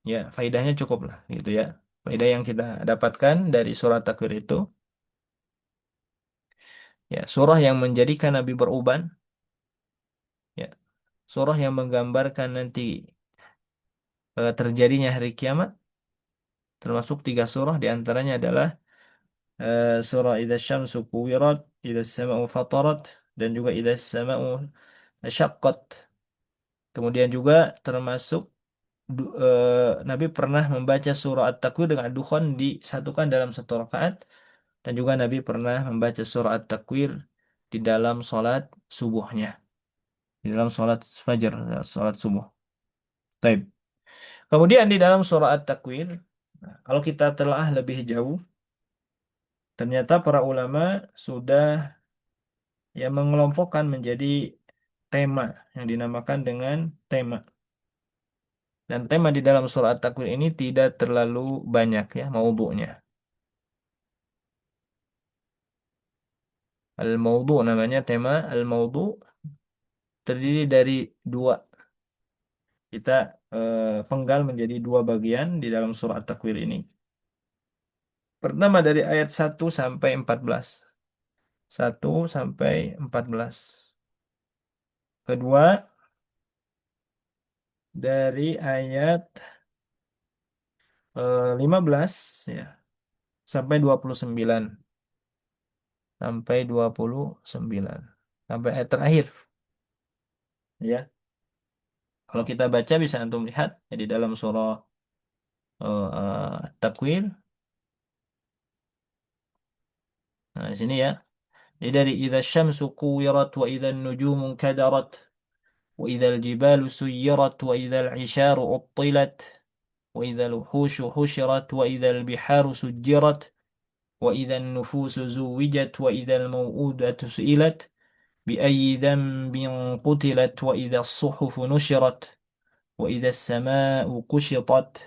Ya, faedahnya cukup lah gitu ya. Faedah yang kita dapatkan dari surah At-Takwir itu, ya, surah yang menjadikan Nabi beruban, ya, surah yang menggambarkan nanti terjadinya hari kiamat, termasuk tiga surah diantaranya adalah surah Idza Syamsu Kuwirat, Idza Sama'u Fatarat, dan juga Idza Sama'u Syaqqat. Kemudian juga termasuk Nabi pernah membaca surah At-Takwir dengan dukhon disatukan dalam satu rakaat, dan juga Nabi pernah membaca surah At-Takwir di dalam sholat subuhnya, di dalam sholat fajar, sholat subuh. Taib. Kemudian di dalam surah At-Takwir, nah, kalau kita telaah lebih jauh, ternyata para ulama sudah yang mengelompokkan menjadi tema yang dinamakan dengan tema. Dan tema di dalam surah At-Takwir ini tidak terlalu banyak ya maudhu'nya. Al-maudhu namanya tema al-maudhu, terdiri dari dua. Kita penggal menjadi dua bagian di dalam surah At-Takwir ini. Pertama dari ayat 1 sampai 14. 1 sampai 14. Kedua dari ayat 15 ya sampai 29. Sampai 29. Sampai ayat terakhir ya. Kalau kita baca bisa antum lihat ya, di dalam surah At-Takwir. Nah, di sini ya. Jadi dari idza syamsu kuwirat wa idza nujumu kadarat wa idza al-jibalu suyirat wa idza al-isharu uttilat wa idza al-wuhushu husyirat wa idza al-biharu sujjirat wa idza an-nufusu zuwijat wa idza al-maw'udatu su'ilat bi ayyi dhanbin qutilat wa idza as-suhufu nushirat wa idza as-samaa'u kushitat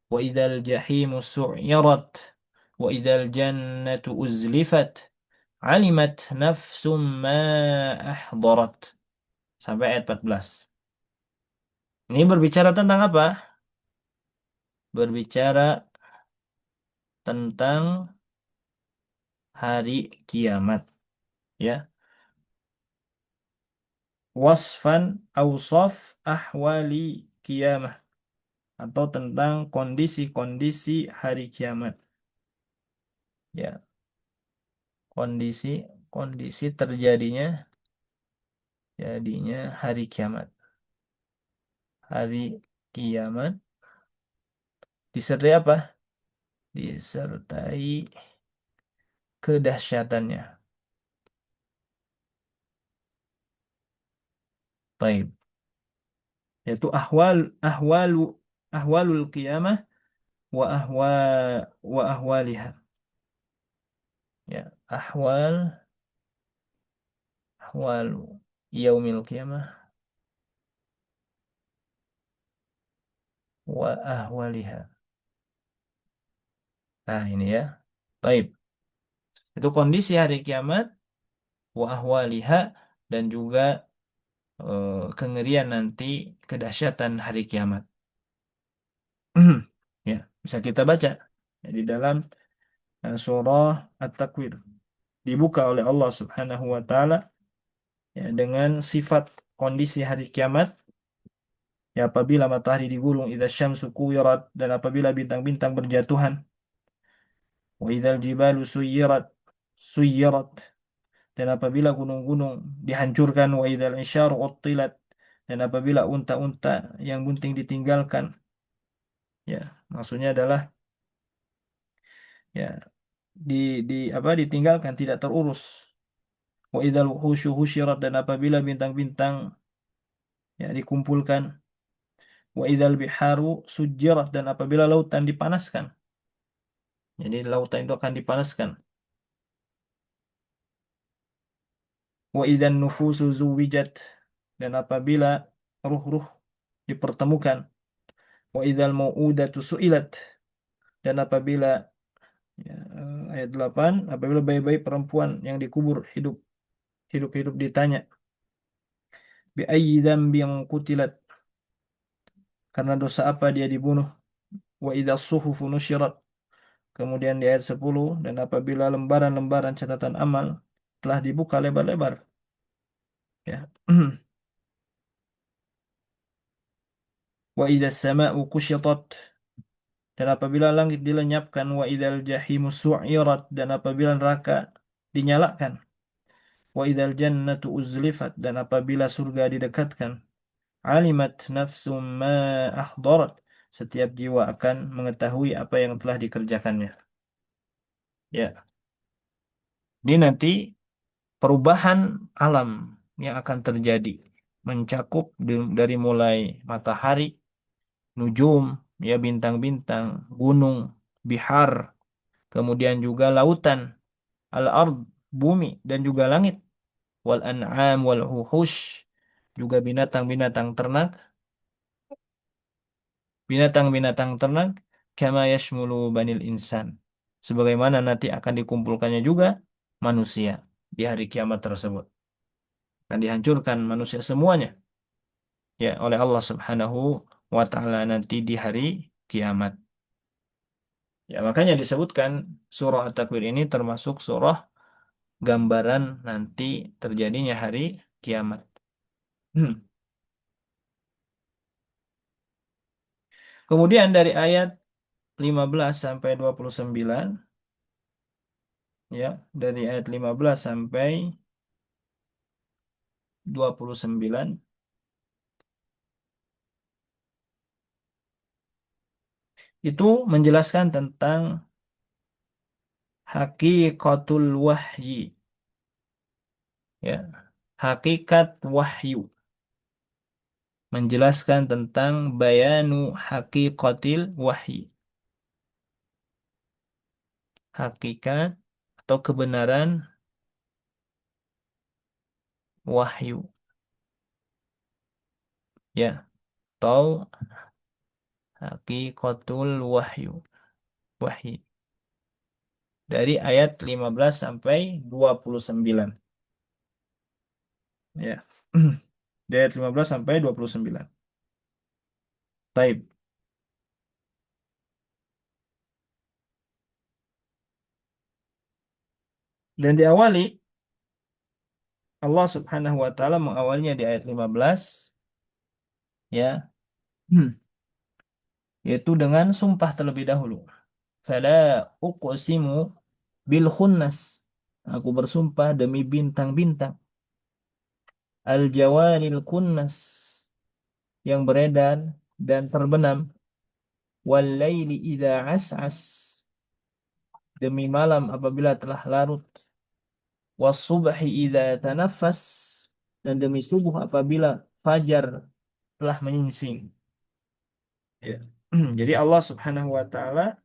wa idza al-jahimu su'irat wa idza al-jannatu uzlifat alimat nafsum ma ahdarat. Sampai ayat 14. Ini berbicara tentang apa? Berbicara tentang hari kiamat. Ya. Wasfan awsaf ahwali kiamah. Atau tentang kondisi-kondisi hari kiamat. Ya. Kondisi jadinya hari kiamat. Hari kiamat disertai apa? Disertai kedahsyatannya. Baik. Yaitu ahwalul qiyamah wa ahwaliha. Ya, ahwalu yaumil qiyamah wa ahwaliha. Nah, ini ya. Baik. Itu kondisi hari kiamat wa ahwaliha, dan juga kengerian nanti, kedahsyatan hari kiamat. Ya, bisa kita baca ya, di dalam surah At-Takwir. Dibuka oleh Allah Subhanahu wa taala ya, dengan sifat kondisi hari kiamat. Ya, apabila matahari digulung, idza syamsu kuwirat, dan apabila bintang-bintang berjatuhan, wa idzal jibalu suyirat, dan apabila gunung-gunung dihancurkan, wa idzal isyaru uttilat, dan apabila unta-unta yang bunting ditinggalkan. Ya, maksudnya adalah ya di ditinggalkan, tidak terurus. Wa idzal wuhusyu husyirat, dan apabila bintang-bintang ya dikumpulkan. Wa idzal biharu sujirat, dan apabila lautan dipanaskan. Jadi lautan itu akan dipanaskan. Wa idzan nufusu zuwijat, dan apabila ruh-ruh dipertemukan. Wa idzal mau'udatu su'ilat, dan apabila ya, ayat 8, apabila bayi-bayi perempuan yang dikubur hidup-hidup ditanya. Bi ayyi dzambin qutilat, karena dosa apa dia dibunuh. Wa idzas suhufu nusyirat. Kemudian di ayat 10, dan apabila lembaran-lembaran catatan amal telah dibuka lebar-lebar. Ya. Wa idzas sama'u kusyitat, dan apabila langit dilenyapkan. Wa idzal jahimu su'irat, dan apabila neraka dinyalakan. Wa idzal jannatu uzlifat, dan apabila surga didekatkan. alimat nafsum ma ahdarat. Setiap jiwa akan mengetahui apa yang telah dikerjakannya. Ya, ini nanti perubahan alam yang akan terjadi mencakup dari mulai matahari, nujum, ya bintang-bintang, gunung, bihar, kemudian juga lautan, al-ard, bumi dan juga langit, wal an'am wal huhush, juga binatang-binatang ternak, kama yashmulu banil insan. Sebagaimana nanti akan dikumpulkannya juga manusia di hari kiamat tersebut. Akan dihancurkan manusia semuanya ya oleh Allah Subhanahu wa taala nanti di hari kiamat. Ya, makanya disebutkan surah At-Takwir ini termasuk surah gambaran nanti terjadinya hari kiamat. Hmm. Kemudian dari ayat 15 sampai 29 ya, dari ayat 15 sampai 29 itu menjelaskan tentang hakikatul wahyi ya, hakikat wahyu, menjelaskan tentang bayanu hakikatil wahyi, hakikat atau kebenaran wahyu ya, atau hakikatul wahyu, wahyi dari ayat 15 sampai 29 ya. Dari ayat 15 sampai 29. Taib. Dan diawali Allah Subhanahu wa taala mengawalnya di ayat 15 ya. Yaitu dengan sumpah terlebih dahulu. Fala uqsimu bil khunnas. Aku bersumpah demi bintang-bintang. Al jawaril kunnas yang beredar dan terbenam. Wal laili idza as'as. Demi malam apabila telah larut. Was subhi idza tanaffas. Dan demi subuh apabila fajar telah menyingsing. Ya. Jadi Allah Subhanahu wa taala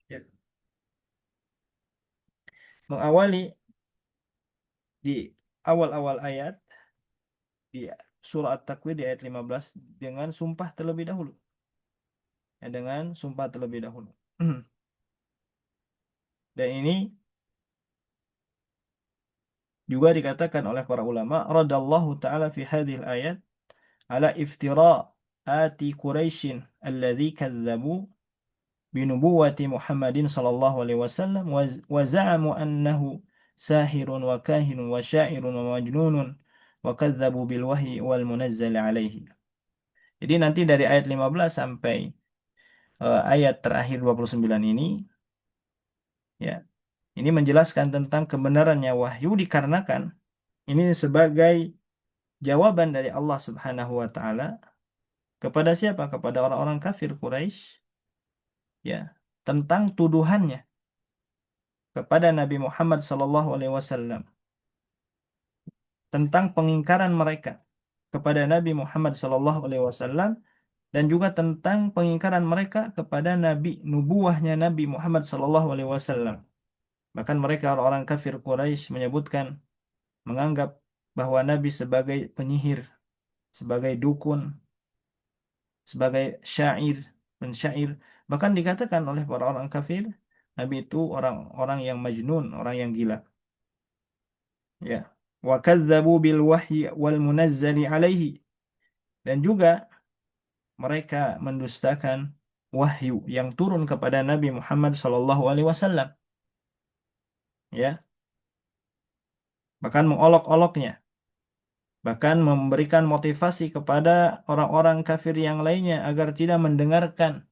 ya, mengawali di awal-awal ayat di surah At-Takwir di ayat 15 dengan sumpah terlebih dahulu. Ya, dengan sumpah terlebih dahulu. Dan ini juga dikatakan oleh para ulama, radallahu taala fi hadhil ayat ala iftira'ati Quraisyin alladhi kadzabu binubuwati Muhammadin sallallahu alaihi wasallam wa za'amu annahu sahirun wa kahinun wa syairun wa majnunun wa kadzabu bil wahyi wal munazzal alaihi. Jadi nanti dari ayat 15 sampai ayat terakhir 29 ini ya, ini menjelaskan tentang kebenarannya wahyu dikarenakan ini sebagai jawaban dari Allah Subhanahu wa taala kepada siapa? Kepada orang-orang kafir Quraisy ya, tentang tuduhannya kepada Nabi Muhammad sallallahu alaihi wasallam, tentang pengingkaran mereka kepada Nabi Muhammad sallallahu alaihi wasallam dan juga tentang pengingkaran mereka kepada nabi nubuahnya Nabi Muhammad sallallahu alaihi wasallam. Bahkan mereka orang-orang kafir Quraisy menyebutkan, menganggap bahwa Nabi sebagai penyihir, sebagai dukun, sebagai syair, pensyair. Bahkan dikatakan oleh para orang kafir, Nabi itu orang-orang yang majnun, orang yang gila. Ya. Wa kadzabu bil wahyi wal munazzali alaihi. Dan juga mereka mendustakan wahyu yang turun kepada Nabi Muhammad sallallahu alaihi wasallam. Ya. Bahkan mengolok-oloknya, bahkan memberikan motivasi kepada orang-orang kafir yang lainnya agar tidak mendengarkan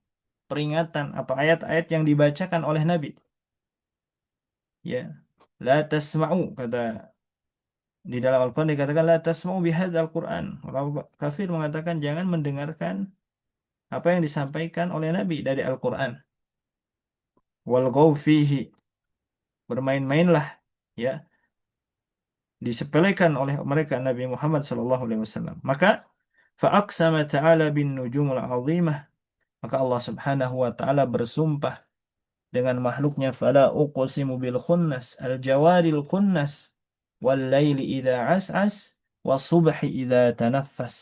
peringatan atau ayat-ayat yang dibacakan oleh Nabi. Ya, la tasma'u kata Di dalam Al-Quran dikatakan la tasma'u bihadzal Quran. Orang kafir mengatakan jangan mendengarkan apa yang disampaikan oleh Nabi dari Al-Quran. Walghaw fihi, bermain-mainlah, ya, disepelekan oleh mereka Nabi Muhammad sallallahu alaihi wasallam. Maka fa'aqsama ta'ala bin nujumul azimah, maka Allah Subhanahu wa taala bersumpah dengan makhluknya, fala uqsimu bil khunnas al jawaril khunnas wal laili idza as'as was subhi idza tanaffas.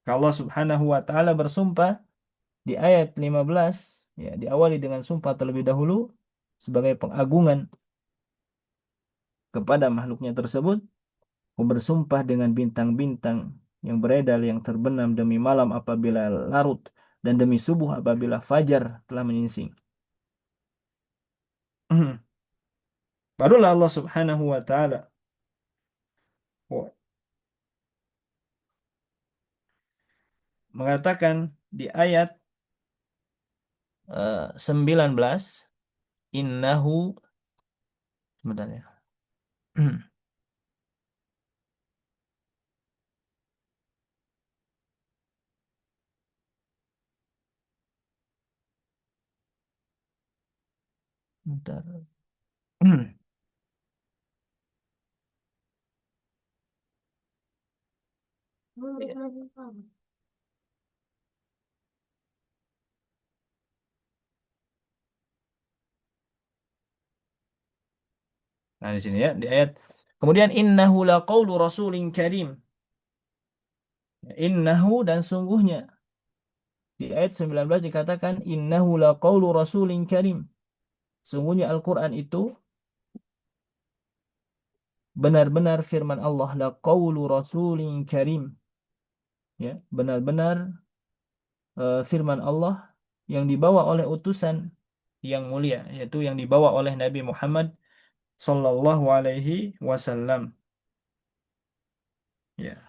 Allah Subhanahu wa taala bersumpah di ayat 15, ya, diawali dengan sumpah terlebih dahulu sebagai pengagungan kepada makhluknya tersebut. Aku bersumpah dengan bintang-bintang yang beredar, yang terbenam demi malam apabila larut, dan demi subuh apabila fajar telah menyingsing. Barulah Allah Subhanahu wa taala mengatakan di ayat 19, innahu, sebentar ya. Bentar. Nah, di sini ya, di ayat kemudian innahu laqaulu rasulin karim. Innahu, dan sungguhnya, di ayat 19 dikatakan innahu laqaulu rasulin karim. Sungguhnya Al-Qur'an itu benar-benar firman Allah, laqaulu rasulin karim. Ya, benar-benar firman Allah yang dibawa oleh utusan yang mulia, yaitu yang dibawa oleh Nabi Muhammad sallallahu alaihi wasallam. Ya.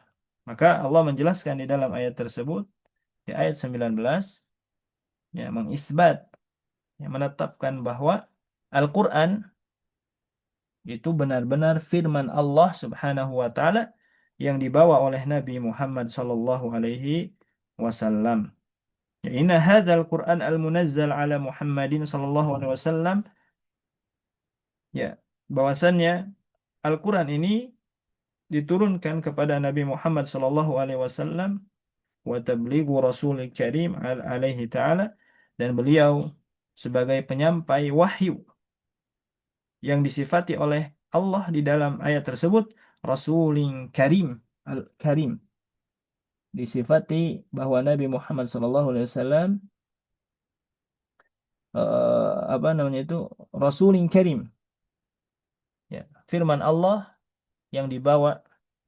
Maka Allah menjelaskan di dalam ayat tersebut, di ayat 19, ya, mengisbat, ya, menetapkan bahwa Al-Qur'an itu benar-benar firman Allah Subhanahu wa taala yang dibawa oleh Nabi Muhammad sallallahu alaihi wasallam. Ya, inna hadzal Qur'an al-munazzal ala Muhammadin sallallahu alaihi wasallam, ya, bahwasannya Al-Qur'an ini diturunkan kepada Nabi Muhammad sallallahu alaihi wasallam, wa tablighu rasulil karim alaihi taala, dan beliau sebagai penyampai wahyu yang disifati oleh Allah di dalam ayat tersebut, rasulin karim, al-karim, disifati bahwa Nabi Muhammad sallallahu alaihi wasallam apa namanya itu, rasulin karim, ya, firman Allah yang dibawa,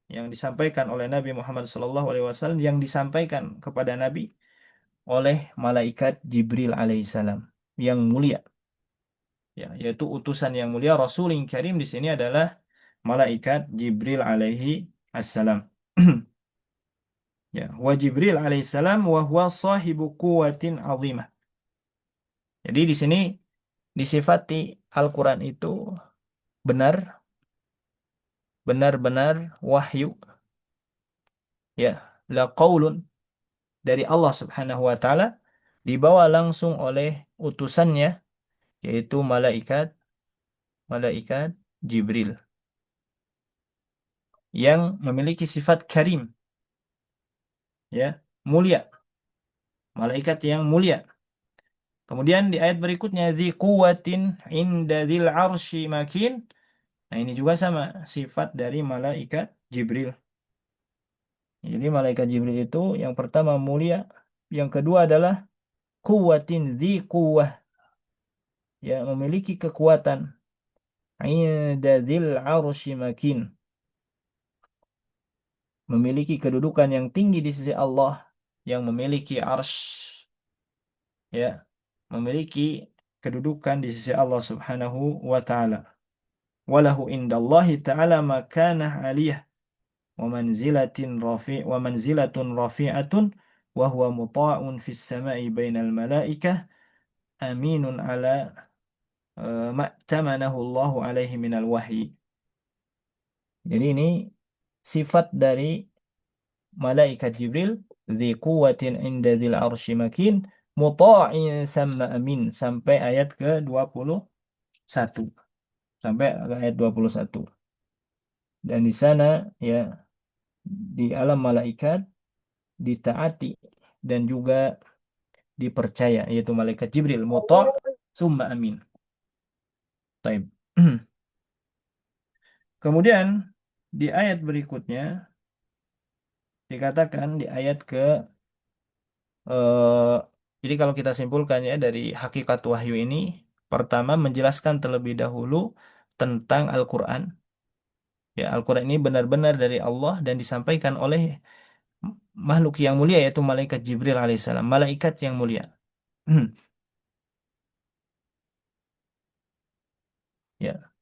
yang disampaikan oleh Nabi Muhammad sallallahu alaihi wasallam, yang disampaikan kepada Nabi oleh malaikat Jibril alaihissalam yang mulia, ya, yaitu utusan yang mulia. Rasulin karim di sini adalah malaikat Jibril alaihi assalam. Ya, wa Jibril alaihissalam wa huwa sahibu quwwatin azimah. Jadi di sini disifati Al-Qur'an itu benar, benar-benar wahyu, ya, la qaulun, dari Allah Subhanahu wa taala, dibawa langsung oleh utusannya, yaitu malaikat Jibril yang memiliki sifat karim, ya, mulia, malaikat yang mulia. Kemudian di ayat berikutnya, dzi quwwatin inda dzil arsy makin. Nah, ini juga sama sifat dari malaikat Jibril. Jadi malaikat Jibril itu yang pertama mulia, yang kedua adalah quwwatin dzi quwwah, ya, memiliki kekuatan, inda dzil arsy makin, memiliki kedudukan yang tinggi di sisi Allah yang memiliki arsy, ya, memiliki kedudukan di sisi Allah Subhanahu wa taala. Walahu indallahi ta'ala makanah aliyah wa manzilatun rafi'atun wa huwa muta'un fis sama'i bainal malaikah aminun ala ma'tamanahu Allahu alaihi minal wahyi. Jadi ini sifat dari malaikat Jibril, dzi quwwatin inda dzil arsy makin, muta'in tsamma amin, sampai ayat ke-21. Sampai ayat 21. Dan di sana ya, di alam malaikat ditaati dan juga dipercaya, yaitu malaikat Jibril, muta' summa amin. Taib. Kemudian di ayat berikutnya dikatakan di ayat ke eh, jadi kalau kita simpulkan ya dari hakikat wahyu ini, pertama menjelaskan terlebih dahulu tentang Al-Qur'an. Ya, Al-Qur'an ini benar-benar dari Allah dan disampaikan oleh makhluk yang mulia, yaitu malaikat Jibril alaihissalam, malaikat yang mulia. Ya.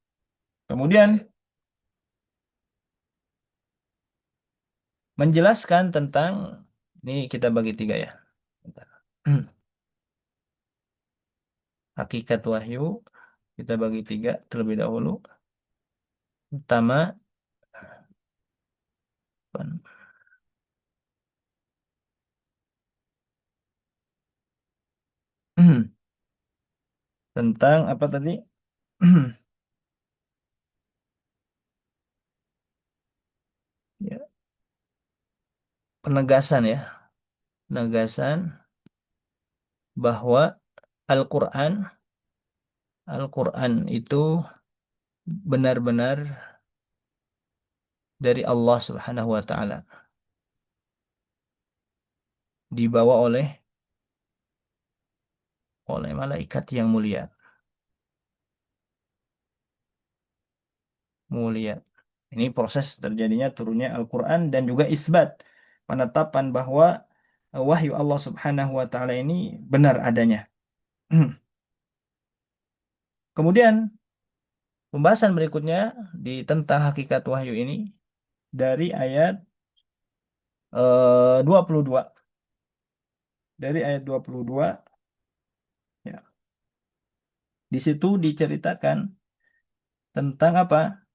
Kemudian menjelaskan tentang, ini kita bagi tiga ya. Bentar. Hakikat wahyu kita bagi tiga terlebih dahulu. Pertama, tentang apa tadi? Ya, penegasan ya, penegasan bahwa Al-Qur'an Al-Qur'an itu benar-benar dari Allah Subhanahu wa taala, dibawa oleh malaikat yang mulia. Mulia. Ini proses terjadinya turunnya Al-Qur'an dan juga isbat, penetapan bahwa wahyu Allah Subhanahu wa taala ini benar adanya. Kemudian pembahasan berikutnya tentang hakikat wahyu ini dari ayat 22. Dari ayat 22 ya. Di situ diceritakan tentang apa?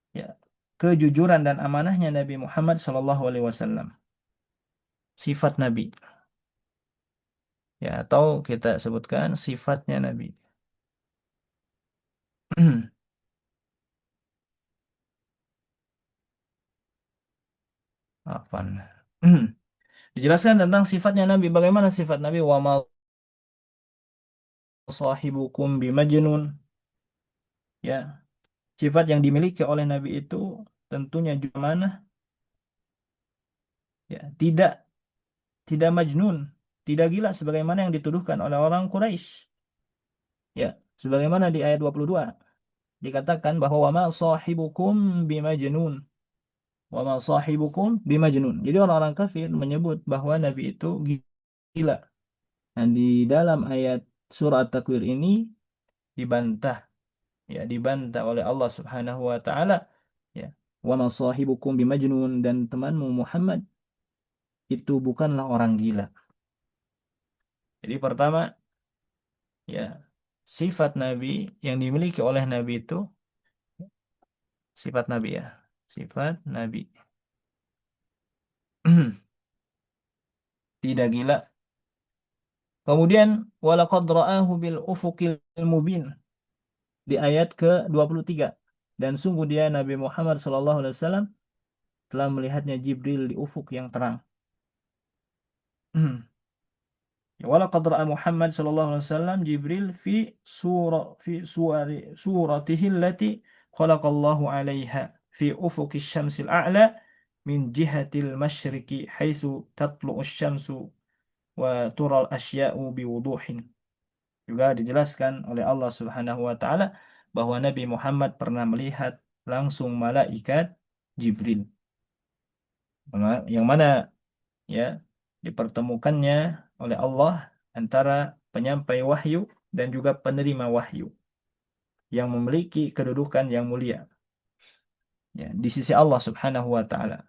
Ya, kejujuran dan amanahnya Nabi Muhammad SAW. Sifat Nabi. Ya, atau kita sebutkan sifatnya Nabi. Apaan? Dijelaskan tentang sifatnya Nabi. Bagaimana sifat Nabi? Wa ma sahibukum bimajnun. Ya, sifat yang dimiliki oleh Nabi itu tentunya juga mana? Ya, tidak majnun, tidak gila sebagaimana yang dituduhkan oleh orang Quraisy. Ya, sebagaimana di ayat 22 dikatakan bahwa wa ma sahibukum bimajnun. Wa ma sahibukum bimajnun. Jadi orang-orang kafir menyebut bahwa Nabi itu gila. Dan di dalam ayat surah At-Takwir ini dibantah, ya, dibantah oleh Allah Subhanahu wa taala, ya. Wa ma sahibukum bimajnun, dan temanmu Muhammad itu bukanlah orang gila. Jadi pertama, ya, sifat Nabi yang dimiliki oleh Nabi itu sifat Nabi ya, sifat Nabi. Tidak gila. Kemudian walaqad ra'ahu bil ufuqil mubin di ayat ke-23. Dan sungguh dia Nabi Muhammad SAW telah melihatnya Jibril di ufuk yang terang. Walaqad ra'a Muhammad sallallahu alaihi wasallam Jibril fi suratihi allati khalaqallahu 'alaiha fi ufuqis syamsil a'la min jihatil masyriqi haitsu tatlu'us syamsu wa tural asya'u biwuduhin. Juga dijelaskan oleh Allah Subhanahu wa taala bahwa Nabi Muhammad pernah melihat langsung malaikat Jibril, yang mana ya dipertemukannya oleh Allah antara penyampai wahyu dan juga penerima wahyu yang memiliki kedudukan yang mulia ya di sisi Allah Subhanahu wa taala.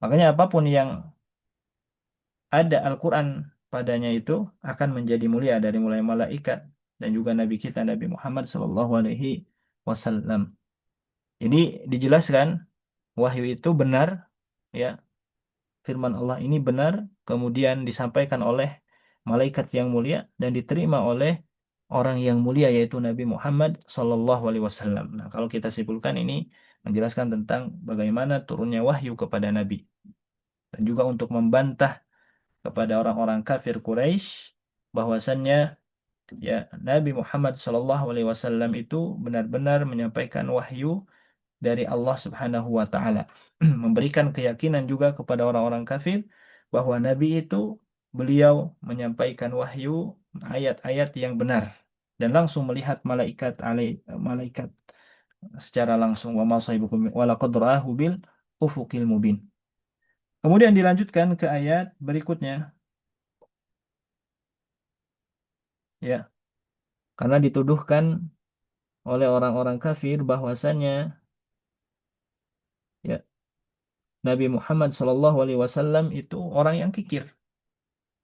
Makanya apapun yang ada Al-Qur'an padanya itu akan menjadi mulia, dari mulai malaikat dan juga Nabi kita Nabi Muhammad Shallallahu Alaihi Wasallam. Jadi dijelaskan wahyu itu benar, ya, firman Allah ini benar, kemudian disampaikan oleh malaikat yang mulia dan diterima oleh orang yang mulia yaitu Nabi Muhammad Shallallahu Alaihi Wasallam. Nah, kalau kita simpulkan ini menjelaskan tentang bagaimana turunnya wahyu kepada Nabi dan juga untuk membantah kepada orang-orang kafir Quraisy bahwasannya ya Nabi Muhammad Shallallahu Alaihi Wasallam itu benar-benar menyampaikan wahyu dari Allah Subhanahu wa taala. Memberikan keyakinan juga kepada orang-orang kafir bahwa nabi itu beliau menyampaikan wahyu ayat-ayat yang benar dan langsung melihat malaikat secara langsung wa ma sahibukum wa laqad ra'ahu bil ufuqil mubin. Kemudian dilanjutkan ke ayat berikutnya, ya, karena dituduhkan oleh orang-orang kafir bahwasannya ya Nabi Muhammad Shallallahu Alaihi Wasallam itu orang yang kikir,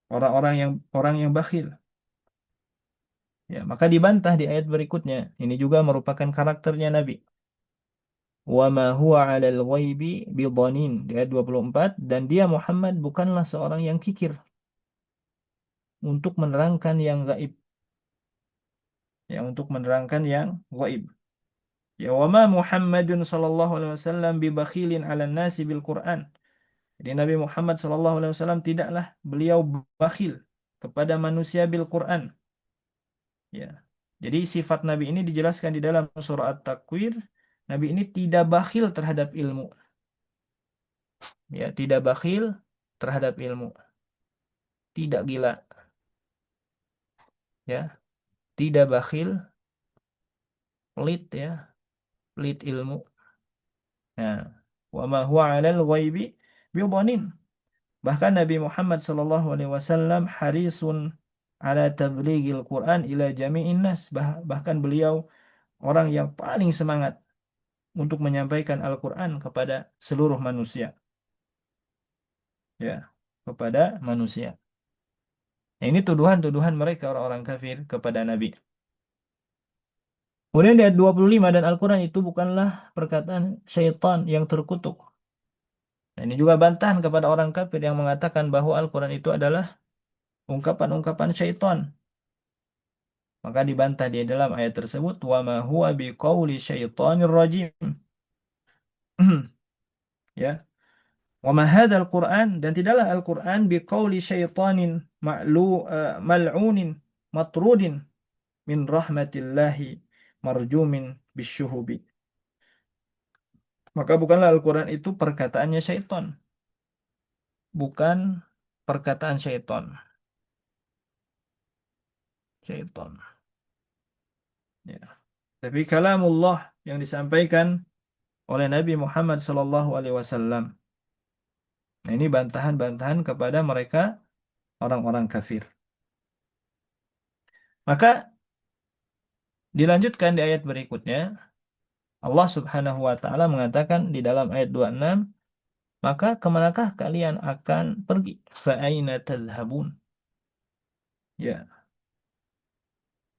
orang yang bakhil. Ya, maka dibantah di ayat berikutnya. Ini juga merupakan karakternya Nabi. Wa ma huwa 'alal ghaibi bidhanin di ayat 24, dan dia Muhammad bukanlah seorang yang kikir untuk menerangkan yang gaib. Ya, untuk menerangkan yang gaib. Ya, wa ma Muhammadun sallallahu alaihi wasallam bibakhilin 'alan nasi bil Qur'an. Jadi Nabi Muhammad sallallahu alaihi wasallam tidaklah beliau bakhil kepada manusia bil Qur'an. Ya. Jadi sifat Nabi ini dijelaskan di dalam surah At-Takwir. Nabi ini tidak bakhil terhadap ilmu. Ya, tidak bakhil terhadap ilmu. Tidak gila. Ya, tidak bakhil, pelit ya, pelit ilmu. Nah, wa ma huwa 'alal ghaibi bidhanin. Bahkan Nabi Muhammad sallallahu alaihi wasallam harisun ala tablighil Quran ila jami'in nas. Bahkan beliau orang yang paling semangat untuk menyampaikan Al-Quran kepada seluruh manusia. Ya, kepada manusia. Nah, ini tuduhan-tuduhan mereka orang-orang kafir kepada Nabi. Kemudian di ayat 25, dan Al-Quran itu bukanlah perkataan syaitan yang terkutuk. Nah, ini juga bantahan kepada orang kafir yang mengatakan bahwa Al-Quran itu adalah ungkapan-ungkapan syaitan. Maka dibantah di dalam ayat tersebut, wa ma huwa biqauli syaitanir rajim. Ya, wa ma hadzal Qur'an, dan tidaklah Al-Qur'an biqauli syaitanin mal'unin matrudin min rahmatillahi marjumin bisyuhubi. Maka bukanlah Al-Qur'an itu perkataannya syaitan. Bukan perkataan syaitan. Syaitan. Ya. Tapi kalamullah yang disampaikan oleh Nabi Muhammad sallallahu alaihi wasallam. Nah, ini bantahan-bantahan kepada mereka orang-orang kafir. Maka dilanjutkan di ayat berikutnya, Allah Subhanahu wa taala mengatakan di dalam ayat 26, maka kemanakah kalian akan pergi? Fa aina tadhhabun? Ya.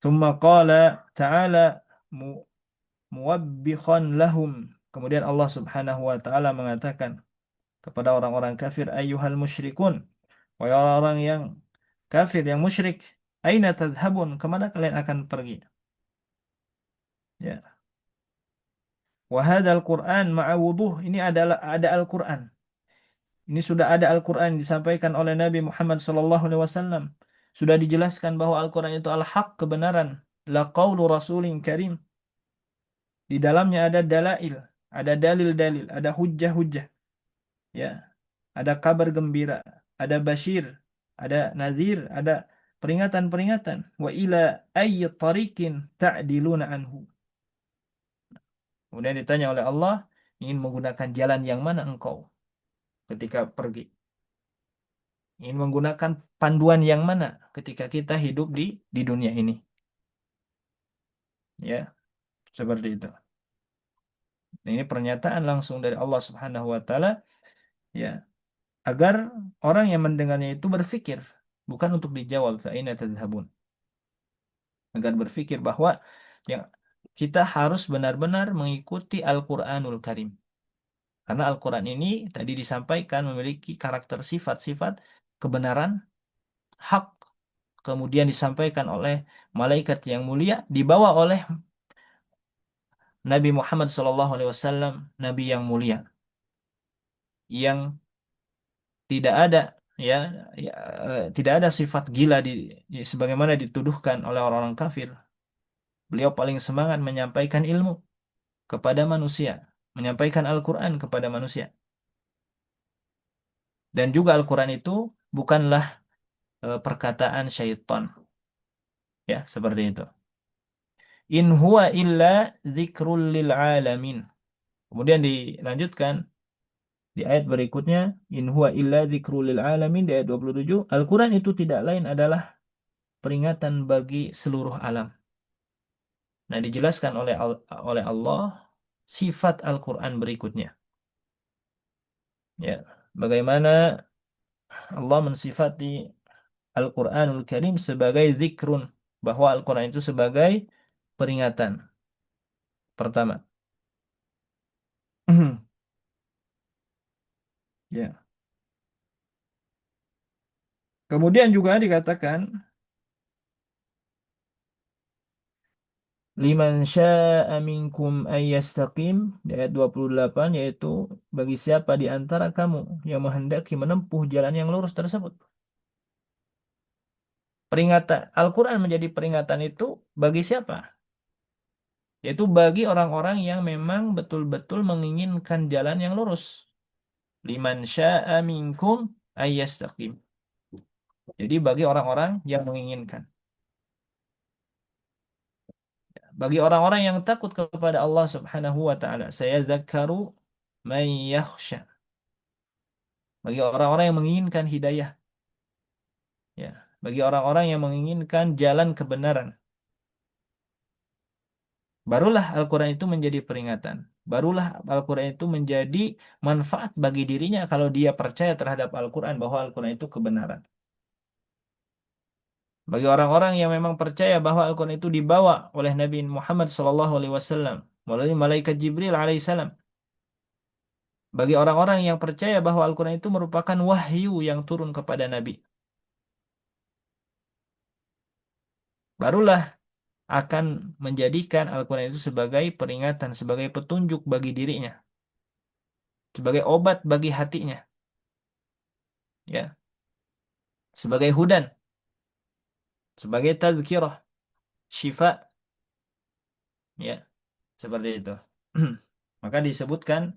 Tsumma qala ta'ala muwabbikhan lahum. Kemudian Allah Subhanahu wa taala mengatakan kepada orang-orang kafir, ayyuhal musyrikun, wahai orang-orang yang kafir yang musyrik, aina tadhhabun? Kemana kalian akan pergi? Ya. Wa hadzal Qur'an ma'a wuduh, ini adalah ada Al-Qur'an. Ini sudah ada Al-Quran disampaikan oleh Nabi Muhammad SAW. Sudah dijelaskan bahwa Al-Quran itu al-haq, kebenaran. La qawlu rasulin karim. Di dalamnya ada dalail, ada dalil-dalil, ada hujjah-hujjah. Ya, ada kabar gembira, ada basyir, ada nazir, ada peringatan-peringatan. Wa ila ayyi tariqin ta'diluna anhu. Kemudian ditanya oleh Allah, ingin menggunakan jalan yang mana engkau ketika pergi? Ingin menggunakan panduan yang mana ketika kita hidup di dunia ini? Ya, seperti itu. Nah, ini pernyataan langsung dari Allah Subhanahu wa taala, ya, agar orang yang mendengarnya itu berpikir, bukan untuk dijawab fa aina tadhhabun. agar berpikir bahwa yang kita harus benar-benar mengikuti Al-Qur'anul Karim. Karena Al-Quran ini tadi disampaikan memiliki karakter sifat-sifat kebenaran, hak, kemudian disampaikan oleh malaikat yang mulia, dibawa oleh Nabi Muhammad SAW, Nabi yang mulia, yang tidak ada ya, tidak ada sifat gila sebagaimana dituduhkan oleh orang-orang kafir. Beliau paling semangat menyampaikan ilmu kepada manusia, menyampaikan Al-Quran kepada manusia. Dan juga Al-Quran itu bukanlah perkataan syaitan. Ya, seperti itu. In huwa illa dzikrul lil alamin. Kemudian dilanjutkan di ayat berikutnya, in huwa illa dzikrul lil alamin, di ayat 27, Al-Quran itu tidak lain adalah peringatan bagi seluruh alam. Nah, dijelaskan oleh Allah sifat Al-Quran berikutnya. Ya, bagaimana Allah mensifati Al-Quranul Karim sebagai zikrun, bahwa Al-Quran itu sebagai peringatan. Pertama. Ya. Kemudian juga dikatakan liman syaa'a minkum ayyastaqim, di ayat 28, yaitu bagi siapa di antara kamu yang menghendaki menempuh jalan yang lurus tersebut. Peringatan Al-Quran menjadi peringatan itu bagi siapa? Yaitu bagi orang-orang yang memang betul-betul menginginkan jalan yang lurus. Liman syaa'a minkum ayyastaqim. Jadi bagi orang-orang yang menginginkan. Bagi orang-orang yang takut kepada Allah Subhanahu wa taala, saya zakaru man yakhsha. Bagi orang-orang yang menginginkan hidayah, ya, bagi orang-orang yang menginginkan jalan kebenaran, barulah Al-Quran itu menjadi peringatan. Barulah Al-Quran itu menjadi manfaat bagi dirinya kalau dia percaya terhadap Al-Quran bahwa Al-Quran itu kebenaran. Bagi orang-orang yang memang percaya bahwa Al-Quran itu dibawa oleh Nabi Muhammad SAW melalui malaikat Jibril alaihissalam. Bagi orang-orang yang percaya bahwa Al-Quran itu merupakan wahyu yang turun kepada Nabi, barulah akan menjadikan Al-Quran itu sebagai peringatan, sebagai petunjuk bagi dirinya, sebagai obat bagi hatinya, ya, sebagai hudan, sebagai tazkirah, syifa, ya, seperti itu. Maka disebutkan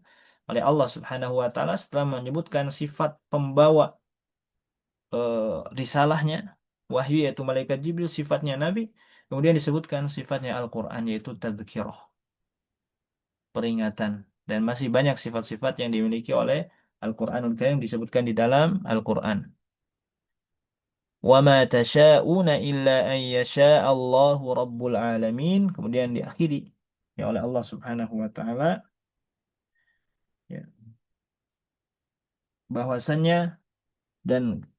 oleh Allah Subhanahu wa taala setelah menyebutkan sifat pembawa risalahnya, wahyu yaitu malaikat Jibril, sifatnya Nabi, kemudian disebutkan sifatnya Al-Quran yaitu tadzkirah, peringatan, dan masih banyak sifat-sifat yang dimiliki oleh Al-Quranul Karim disebutkan di dalam Al-Quran. Wa ma tasha'una illa an yasha'a Allahu rabbul alamin. Kemudian diakhiri ya oleh Allah Subhanahu wa taala, ya, bahwasannya dan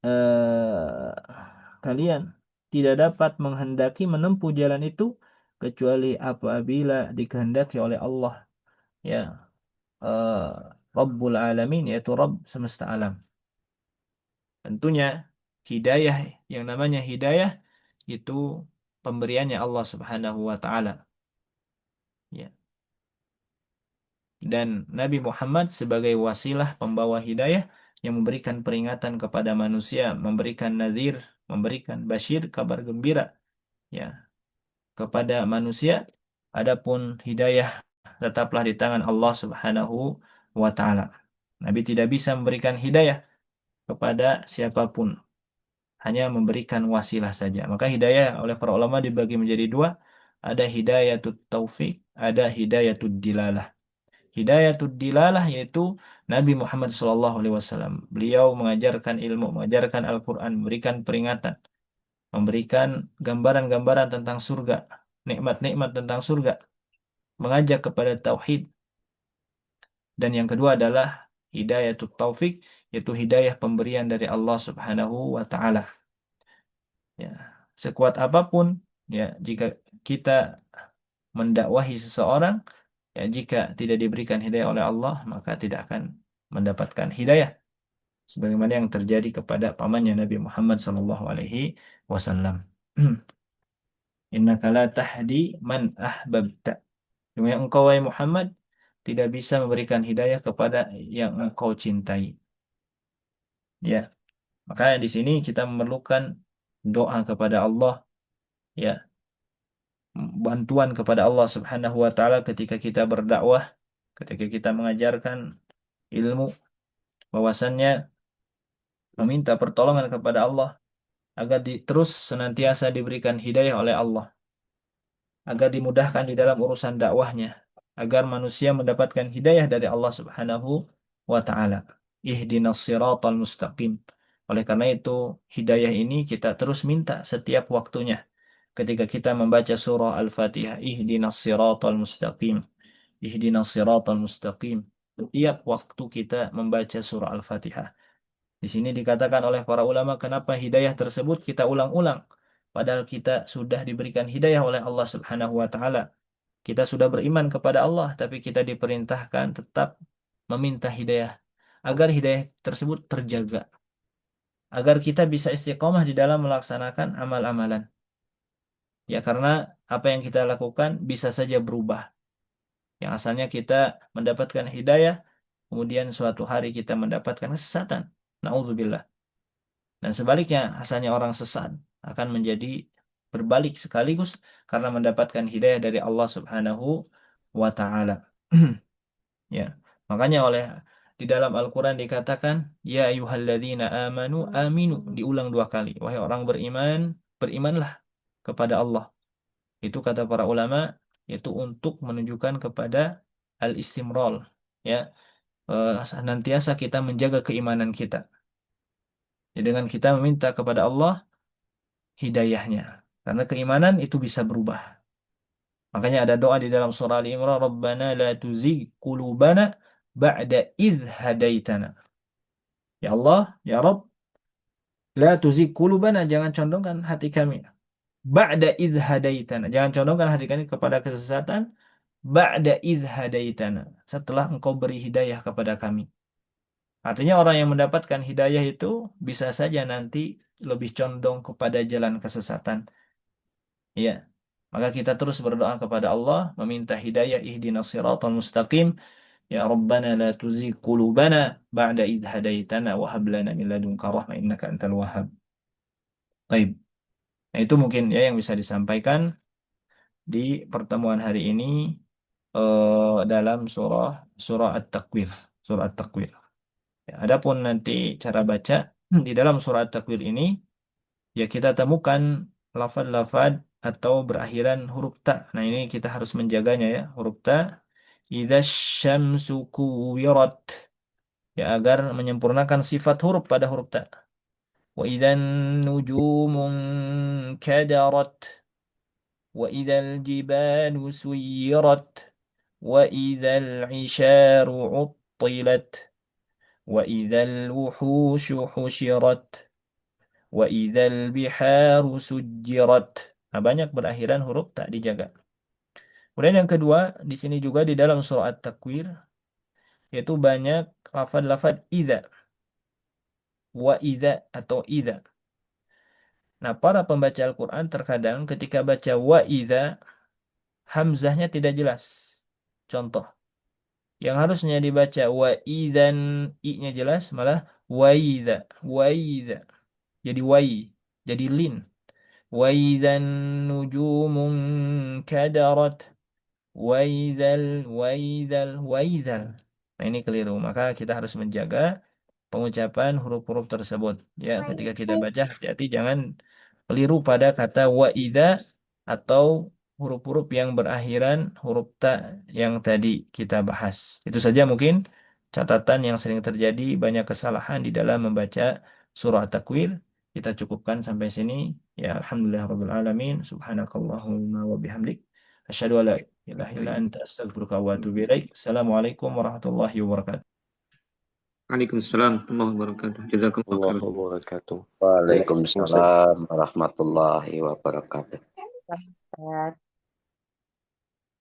kalian tidak dapat menghendaki menempuh jalan itu kecuali apabila dikehendaki oleh Allah, ya, eh, Rabbul Alamin, yaitu Rabb semesta alam. Tentunya hidayah, yang namanya hidayah itu pemberiannya Allah Subhanahu wa taala, ya. Dan Nabi Muhammad sebagai wasilah pembawa hidayah yang memberikan peringatan kepada manusia, memberikan nadzir, memberikan basyir, kabar gembira, ya, kepada manusia. Adapun hidayah tetaplah di tangan Allah Subhanahu wa taala. Nabi tidak bisa memberikan hidayah kepada siapapun, hanya memberikan wasilah saja. Maka hidayah oleh para ulama dibagi menjadi dua, ada hidayatut taufik, ada hidayatut dilalah. Hidayatul dilalah yaitu Nabi Muhammad SAW. Beliau mengajarkan ilmu, mengajarkan Al-Quran, memberikan peringatan, memberikan gambaran-gambaran tentang surga, nikmat-nikmat tentang surga, mengajak kepada tauhid. Dan yang kedua adalah hidayatul taufik, yaitu hidayah pemberian dari Allah Subhanahu wa taala. Ya, sekuat apapun Ya, jika kita mendakwahi seseorang, ya jika tidak diberikan hidayah oleh Allah, maka tidak akan mendapatkan hidayah. Sebagaimana yang terjadi kepada pamannya Nabi Muhammad SAW. Innaka la tahdi man ahbabta. Yang engkau, wahai Muhammad, tidak bisa memberikan hidayah kepada yang engkau cintai. Ya, makanya di sini kita memerlukan doa kepada Allah, ya, bantuan kepada Allah Subhanahu wa taala ketika kita berdakwah, ketika kita mengajarkan ilmu, bahwasannya meminta pertolongan kepada Allah agar terus senantiasa diberikan hidayah oleh Allah, agar dimudahkan di dalam urusan dakwahnya, agar manusia mendapatkan hidayah dari Allah Subhanahu wa taala. Ihdinas siratal mustaqim. Oleh karena itu, hidayah ini kita terus minta setiap waktunya. Ketika kita membaca surah Al-Fatihah, ihdinas siratal mustaqim. Ihdinas siratal mustaqim. Setiap waktu kita membaca surah Al-Fatihah. Di sini dikatakan oleh para ulama kenapa hidayah tersebut kita ulang-ulang. Padahal kita sudah diberikan hidayah oleh Allah Subhanahu wa taala. Kita sudah beriman kepada Allah, tapi kita diperintahkan tetap meminta hidayah agar hidayah tersebut terjaga, agar kita bisa istiqomah di dalam melaksanakan amal-amalan. Ya, karena apa yang kita lakukan bisa saja berubah. Yang asalnya kita mendapatkan hidayah, kemudian suatu hari kita mendapatkan kesesatan. Nauzubillah. Dan sebaliknya, asalnya orang sesat akan menjadi berbalik sekaligus karena mendapatkan hidayah dari Allah Subhanahu wa taala. Ya. Makanya di dalam Al-Qur'an dikatakan, ya ayyuhalladzina amanu aminu, diulang 2 kali. Wahai orang beriman, berimanlah kepada Allah. Itu kata para ulama, yaitu untuk menunjukkan kepada al-istimrol, ya. Senantiasa kita menjaga keimanan kita. Ya, dengan kita meminta kepada Allah hidayahnya. Karena keimanan itu bisa berubah. Makanya ada doa di dalam surah Al-Imran, Rabbana la tuzigh qulubana ba'da idh hadaitana. Ya Allah, ya Rabb, la tuzigh qulubana, jangan condongkan hati kami. Ba'da idh hadaitana, jangan condongkan hati kami kepada kesesatan. Ba'da idh hadaitana, setelah engkau beri hidayah kepada kami. Artinya orang yang mendapatkan hidayah itu bisa saja nanti lebih condong kepada jalan kesesatan. Ya, maka kita terus berdoa kepada Allah, meminta hidayah, ihdinas siratal mustaqim. Ya Rabbana la tuzigh qulubana ba'da idh hadaitana wa hab lana min ladunka rahmah innaka antal wahhab. Baik. Nah, itu mungkin ya yang bisa disampaikan di pertemuan hari ini dalam surah surah At-Takwir, surah At-Takwir. Ya, adapun nanti cara baca di dalam surah At-Takwir ini, ya kita temukan lafaz-lafaz atau berakhiran huruf ta. Nah, ini kita harus menjaganya ya, huruf ta. Idza syamsu kuwirat. Ya, agar menyempurnakan sifat huruf pada huruf ta. Wa idzan nujumun kadarat. Wa idzal jibalu suyirat. Wa idzal isharu uttilat. Wa idzal wuhushu husyirat. Wa idzal biharu sujjirat. Nah, banyak berakhiran huruf tak dijaga. Kemudian yang kedua, di sini juga di dalam surah At-Takwir, yaitu banyak lafaz-lafaz idza, wa idza atau idza. Nah, para pembaca Al-Quran terkadang ketika baca wa idza, hamzahnya tidak jelas. Contoh, yang harusnya dibaca wa idzan, i-nya jelas, malah wa idza. Jadi wai, jadi lin. Wa idzan nujumun kadarat. Waidal. Nah, ini keliru. Maka kita harus menjaga pengucapan huruf-huruf tersebut. Ya, ketika kita baca, hati-hati jangan keliru pada kata waida atau huruf-huruf yang berakhiran huruf ta yang tadi kita bahas. Itu saja mungkin catatan yang sering terjadi, banyak kesalahan di dalam membaca surah Takwir. Kita cukupkan sampai sini. Ya, alhamdulillahirabbil alamin. Subhanakallahumma wa bihamdik. Asyhadu an la ilaha illa anta astaghfiruka wa atubu ilaik. Assalamualaikum warahmatullahi wabarakatuh. Waalaikumsalam warahmatullahi wabarakatuh. Jazakumullah Allah khairan. wabarakatuh. Waalaikumsalam warahmatullahi wabarakatuh. Ustaz.